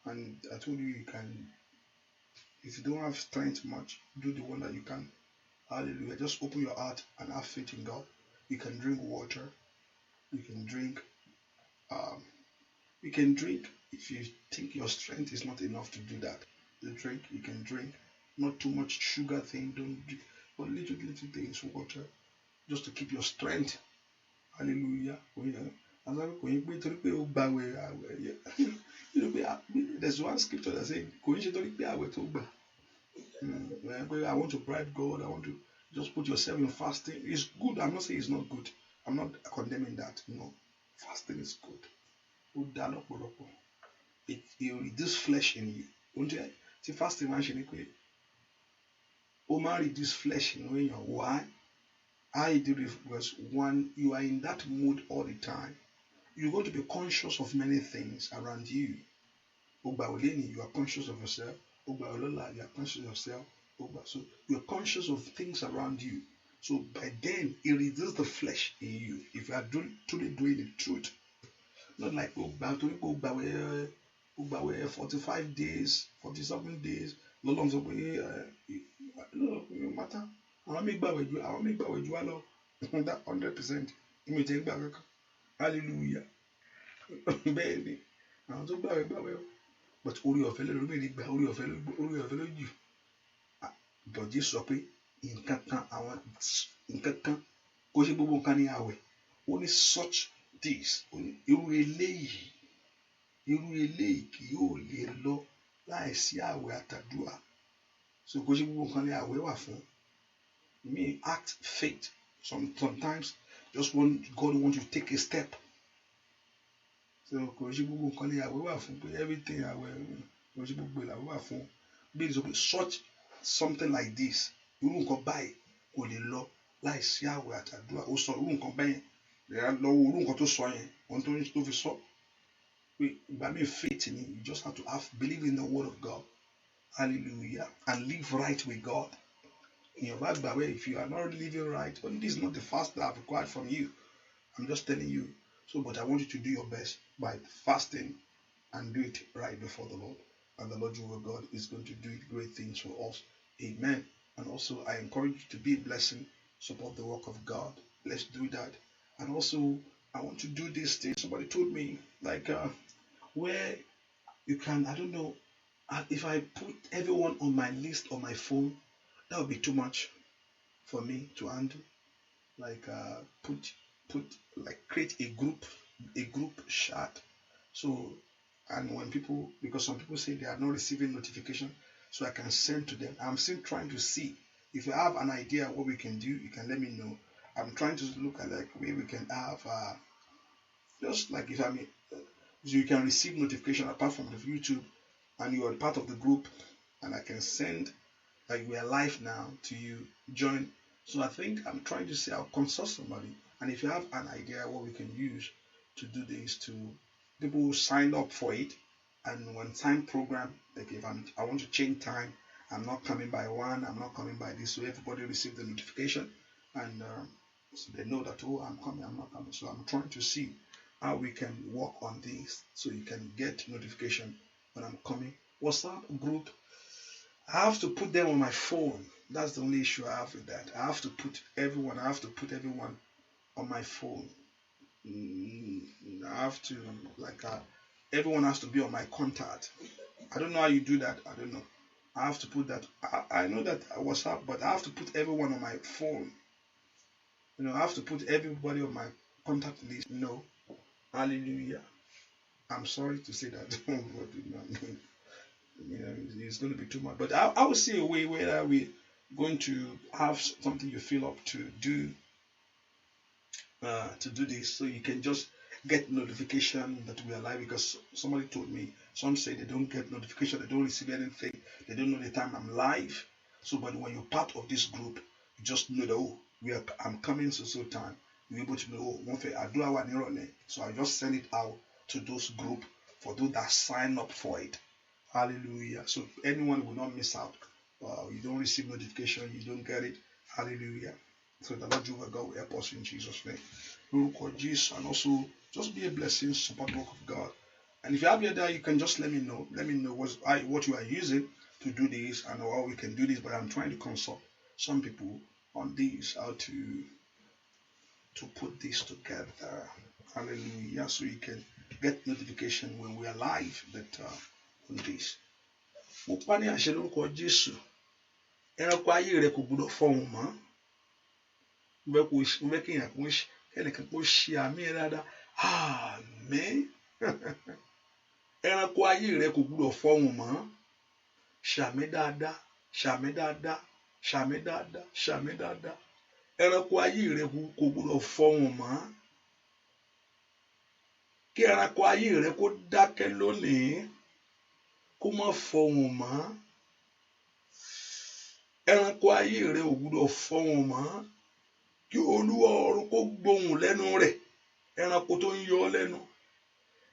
And I told you can If you don't have strength much, do the one that you can. Hallelujah. Just open your heart and have faith in God. You can drink water. You can drink. Um, you can drink if you think your strength is not enough to do that. The drink you can drink. Not too much sugar thing. Don't drink, but little things. Water, just to keep your strength. Hallelujah. Oh, yeah. There's one scripture that says, I want to bribe God. I want to just put yourself in fasting. It's good. I'm not saying it's not good. I'm not condemning that. No, fasting is good. It reduces flesh in you. See, fasting man reduce flesh in you. Why? I do it because one, you are in that mood all the time. You're going to be conscious of many things around you. You are conscious of yourself. You are conscious of yourself. So you're conscious of things around you. So by then, it reduces the flesh in you. If you are truly doing the truth, not like 45 days, 47 days, no longer no matter. I want to make that 100%. Hallelujah. Baby. I want to buy. But orí ọ̀fẹ́ ló rí gbà orí ọ̀fẹ́ ló jù. But Jésù sọ pé nǹkan kan kó ṣe gbogbo nǹkan ní àwẹ̀. Ó ní such this. Ó ní irú eléyìí kì yóò lè lọ láìsí àwẹ̀ àtàdúrà. So kó ṣe gbogbo nǹkan ní àwẹ̀ wà fún. Me act faith. Sometimes just God wants you to take a step. So kò ṣe gbogbo nǹkan ní àwẹ̀ wà fún pé everything àwẹ̀ kò ṣe gbogbo ìlàwẹ̀ wà fún. Bí ìsọ pé such something like this irú nǹkan báyìí kò lè lọ láìsí àwẹ̀ àtàdúrà. Ó sọ irú nǹkan bẹ́yẹn lọ́wọ́ irú nǹkan tó sọ yẹn ohun tó fi sọ pé ìgbà mi faith ni you just have to believe in the word of God. Hallelujah. And live right with God. If you are not living right, this is not the fast that I've required from you. I'm just telling you. So, but I want you to do your best by fasting and do it right before the Lord. And the Lord your God is going to do great things for us. Amen. And also, I encourage you to be a blessing, support the work of God. Let's do that. And also, I want to do this thing. Somebody told me, where you can, I don't know, if I put everyone on my list on my phone, that would be too much for me to handle. Create a group chat. So, and when because some people say they are not receiving notification, so I can send to them. I'm still trying to see if you have an idea what we can do. You can let me know. I'm trying to look at where we can have just like if you can receive notification apart from the YouTube, and you are part of the group, and I can send we are live now to you. Join. So I think I'm trying to say I'll consult somebody, and if you have an idea what we can use to do this, to people who sign up for it, and when time program, if I want to change time, I'm not coming by 1, I'm not coming by this, so everybody receive the notification, and so they know that I'm coming, I'm not coming. So I'm trying to see how we can work on this, so you can get notification when I'm coming. WhatsApp group, I have to put them on my phone. That's the only issue I have with that. I have to put everyone on my phone. I have to everyone has to be on my contact. I don't know how you do that. I don't know. I have to put that. I know that WhatsApp, but I have to put everyone on my phone. I have to put everybody on my contact list. No. Hallelujah. I'm sorry to say that. It's going to be too much. But I will see a way where we're going to have something you fill up to do this, so you can just get notification that we are live. Because somebody told me, some say they don't get notification, they don't receive anything, they don't know the time I'm live. So, but when you're part of this group, you just know that I'm coming so time. You're able to know so I just send it out to those group for those that sign up for it. Hallelujah. So anyone will not miss out. You don't receive notification, you don't get it. Hallelujah. So the Lord Jehovah God will help us in Jesus' name. And also just be a blessing, support the work of God. And if you have your data, you can just let me know. Let me know what you are using to do this and how we can do this, but I'm trying to consult some people on this, how to put this together. Hallelujah. So you can get notification when we are live that on this. Mo pa ní àṣẹ lórúkọ Jésù. Ẹranko ayé rẹ kò gbọdọ̀ fọhùn mọ́. Mo fẹ́ kí èèyàn kẹ́nìkan kó ṣe àmì dáadáa. Àmín. Ẹranko ayé rẹ kò gbọdọ̀ fọhùn mọ́. Ṣàmì dáadáa, ṣàmì dáadáa, ṣàmì dáadáa, ṣàmì dáadáa. Ẹranko ayé rẹ kò gbọdọ̀ fọhùn mọ́. Kí ẹranko ayé rẹ kó dákẹ́ lónìí, kó má fọhùn mọ́. Ẹranko ayé rẹ ò gbọdọ̀ fọhùn mọ́. Kí Olúwa ọ̀run kó gbóhùn lẹ́nu rẹ̀. Ẹranko tó ń yọ ọ́ lẹ́nu,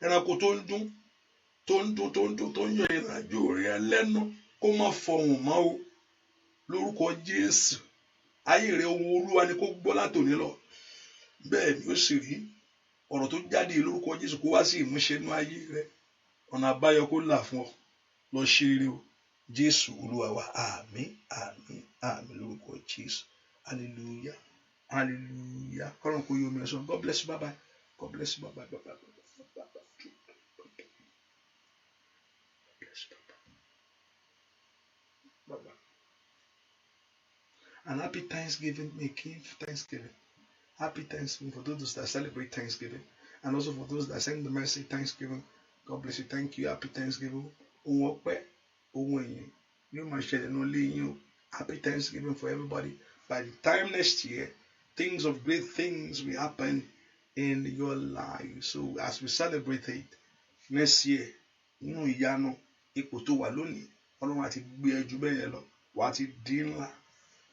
ẹranko tó ń dún, tó ń yọ ìrìnàjò rẹ lẹ́nu, kó má fọhùn mọ́ o. Lórúkọ Jésù, ayé rẹ ohùn Olúwa ni kó gbọ́ látòní lọ. Bẹ́ẹ̀ ni ó sì rí. Ọ̀rọ̀ tó jáde lórúkọ Jésù kó wá sí ìmúṣẹ nínú ayé rẹ. Ọ̀nà àbáyọ kó là fún ọ. Lọ ṣe rere o. Jésù Olúwa wa. Àmín, àmín, àmín lórúkọ Jésù. Hallelujah, hallelujah. Kọ́lọ́n kó yọ omi ẹ̀sán. God bless you, bye bye. God bless you, bye bye, bye bye, bye bye, bye bye. Bless you, bye bye. And happy Thanksgiving, making Thanksgiving. Happy Thanksgiving for those that celebrate Thanksgiving. And also for those that send the message Thanksgiving. God bless you. Thank you. Happy Thanksgiving. Happy Thanksgiving for everybody. By the time next year, things of great things will happen in your life. So as we celebrate it next year, ìyanu ipò tó wà lónìí, Ọlọ́run àti gbé ẹ jù bẹ́ẹ̀ lọ. Wà á ti di ńlá.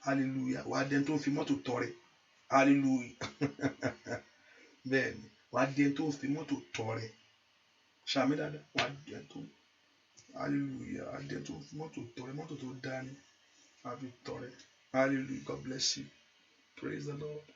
Hallelujah. Wà á dẹni tó ń fi mọ́tò tọrẹ. Hallelujah. Bẹ́ẹ̀ni, wà á dẹni tó ń fi mọ́tò tọrẹ. Ṣàmì dáadáa. Wà á dẹni tó. Hallelujah. Wà á dẹni tó ń fi mọ́tò tọrẹ. Mọ́tò tó dání. Wà á fi tọrẹ. Hallelujah. God bless you. Praise the Lord.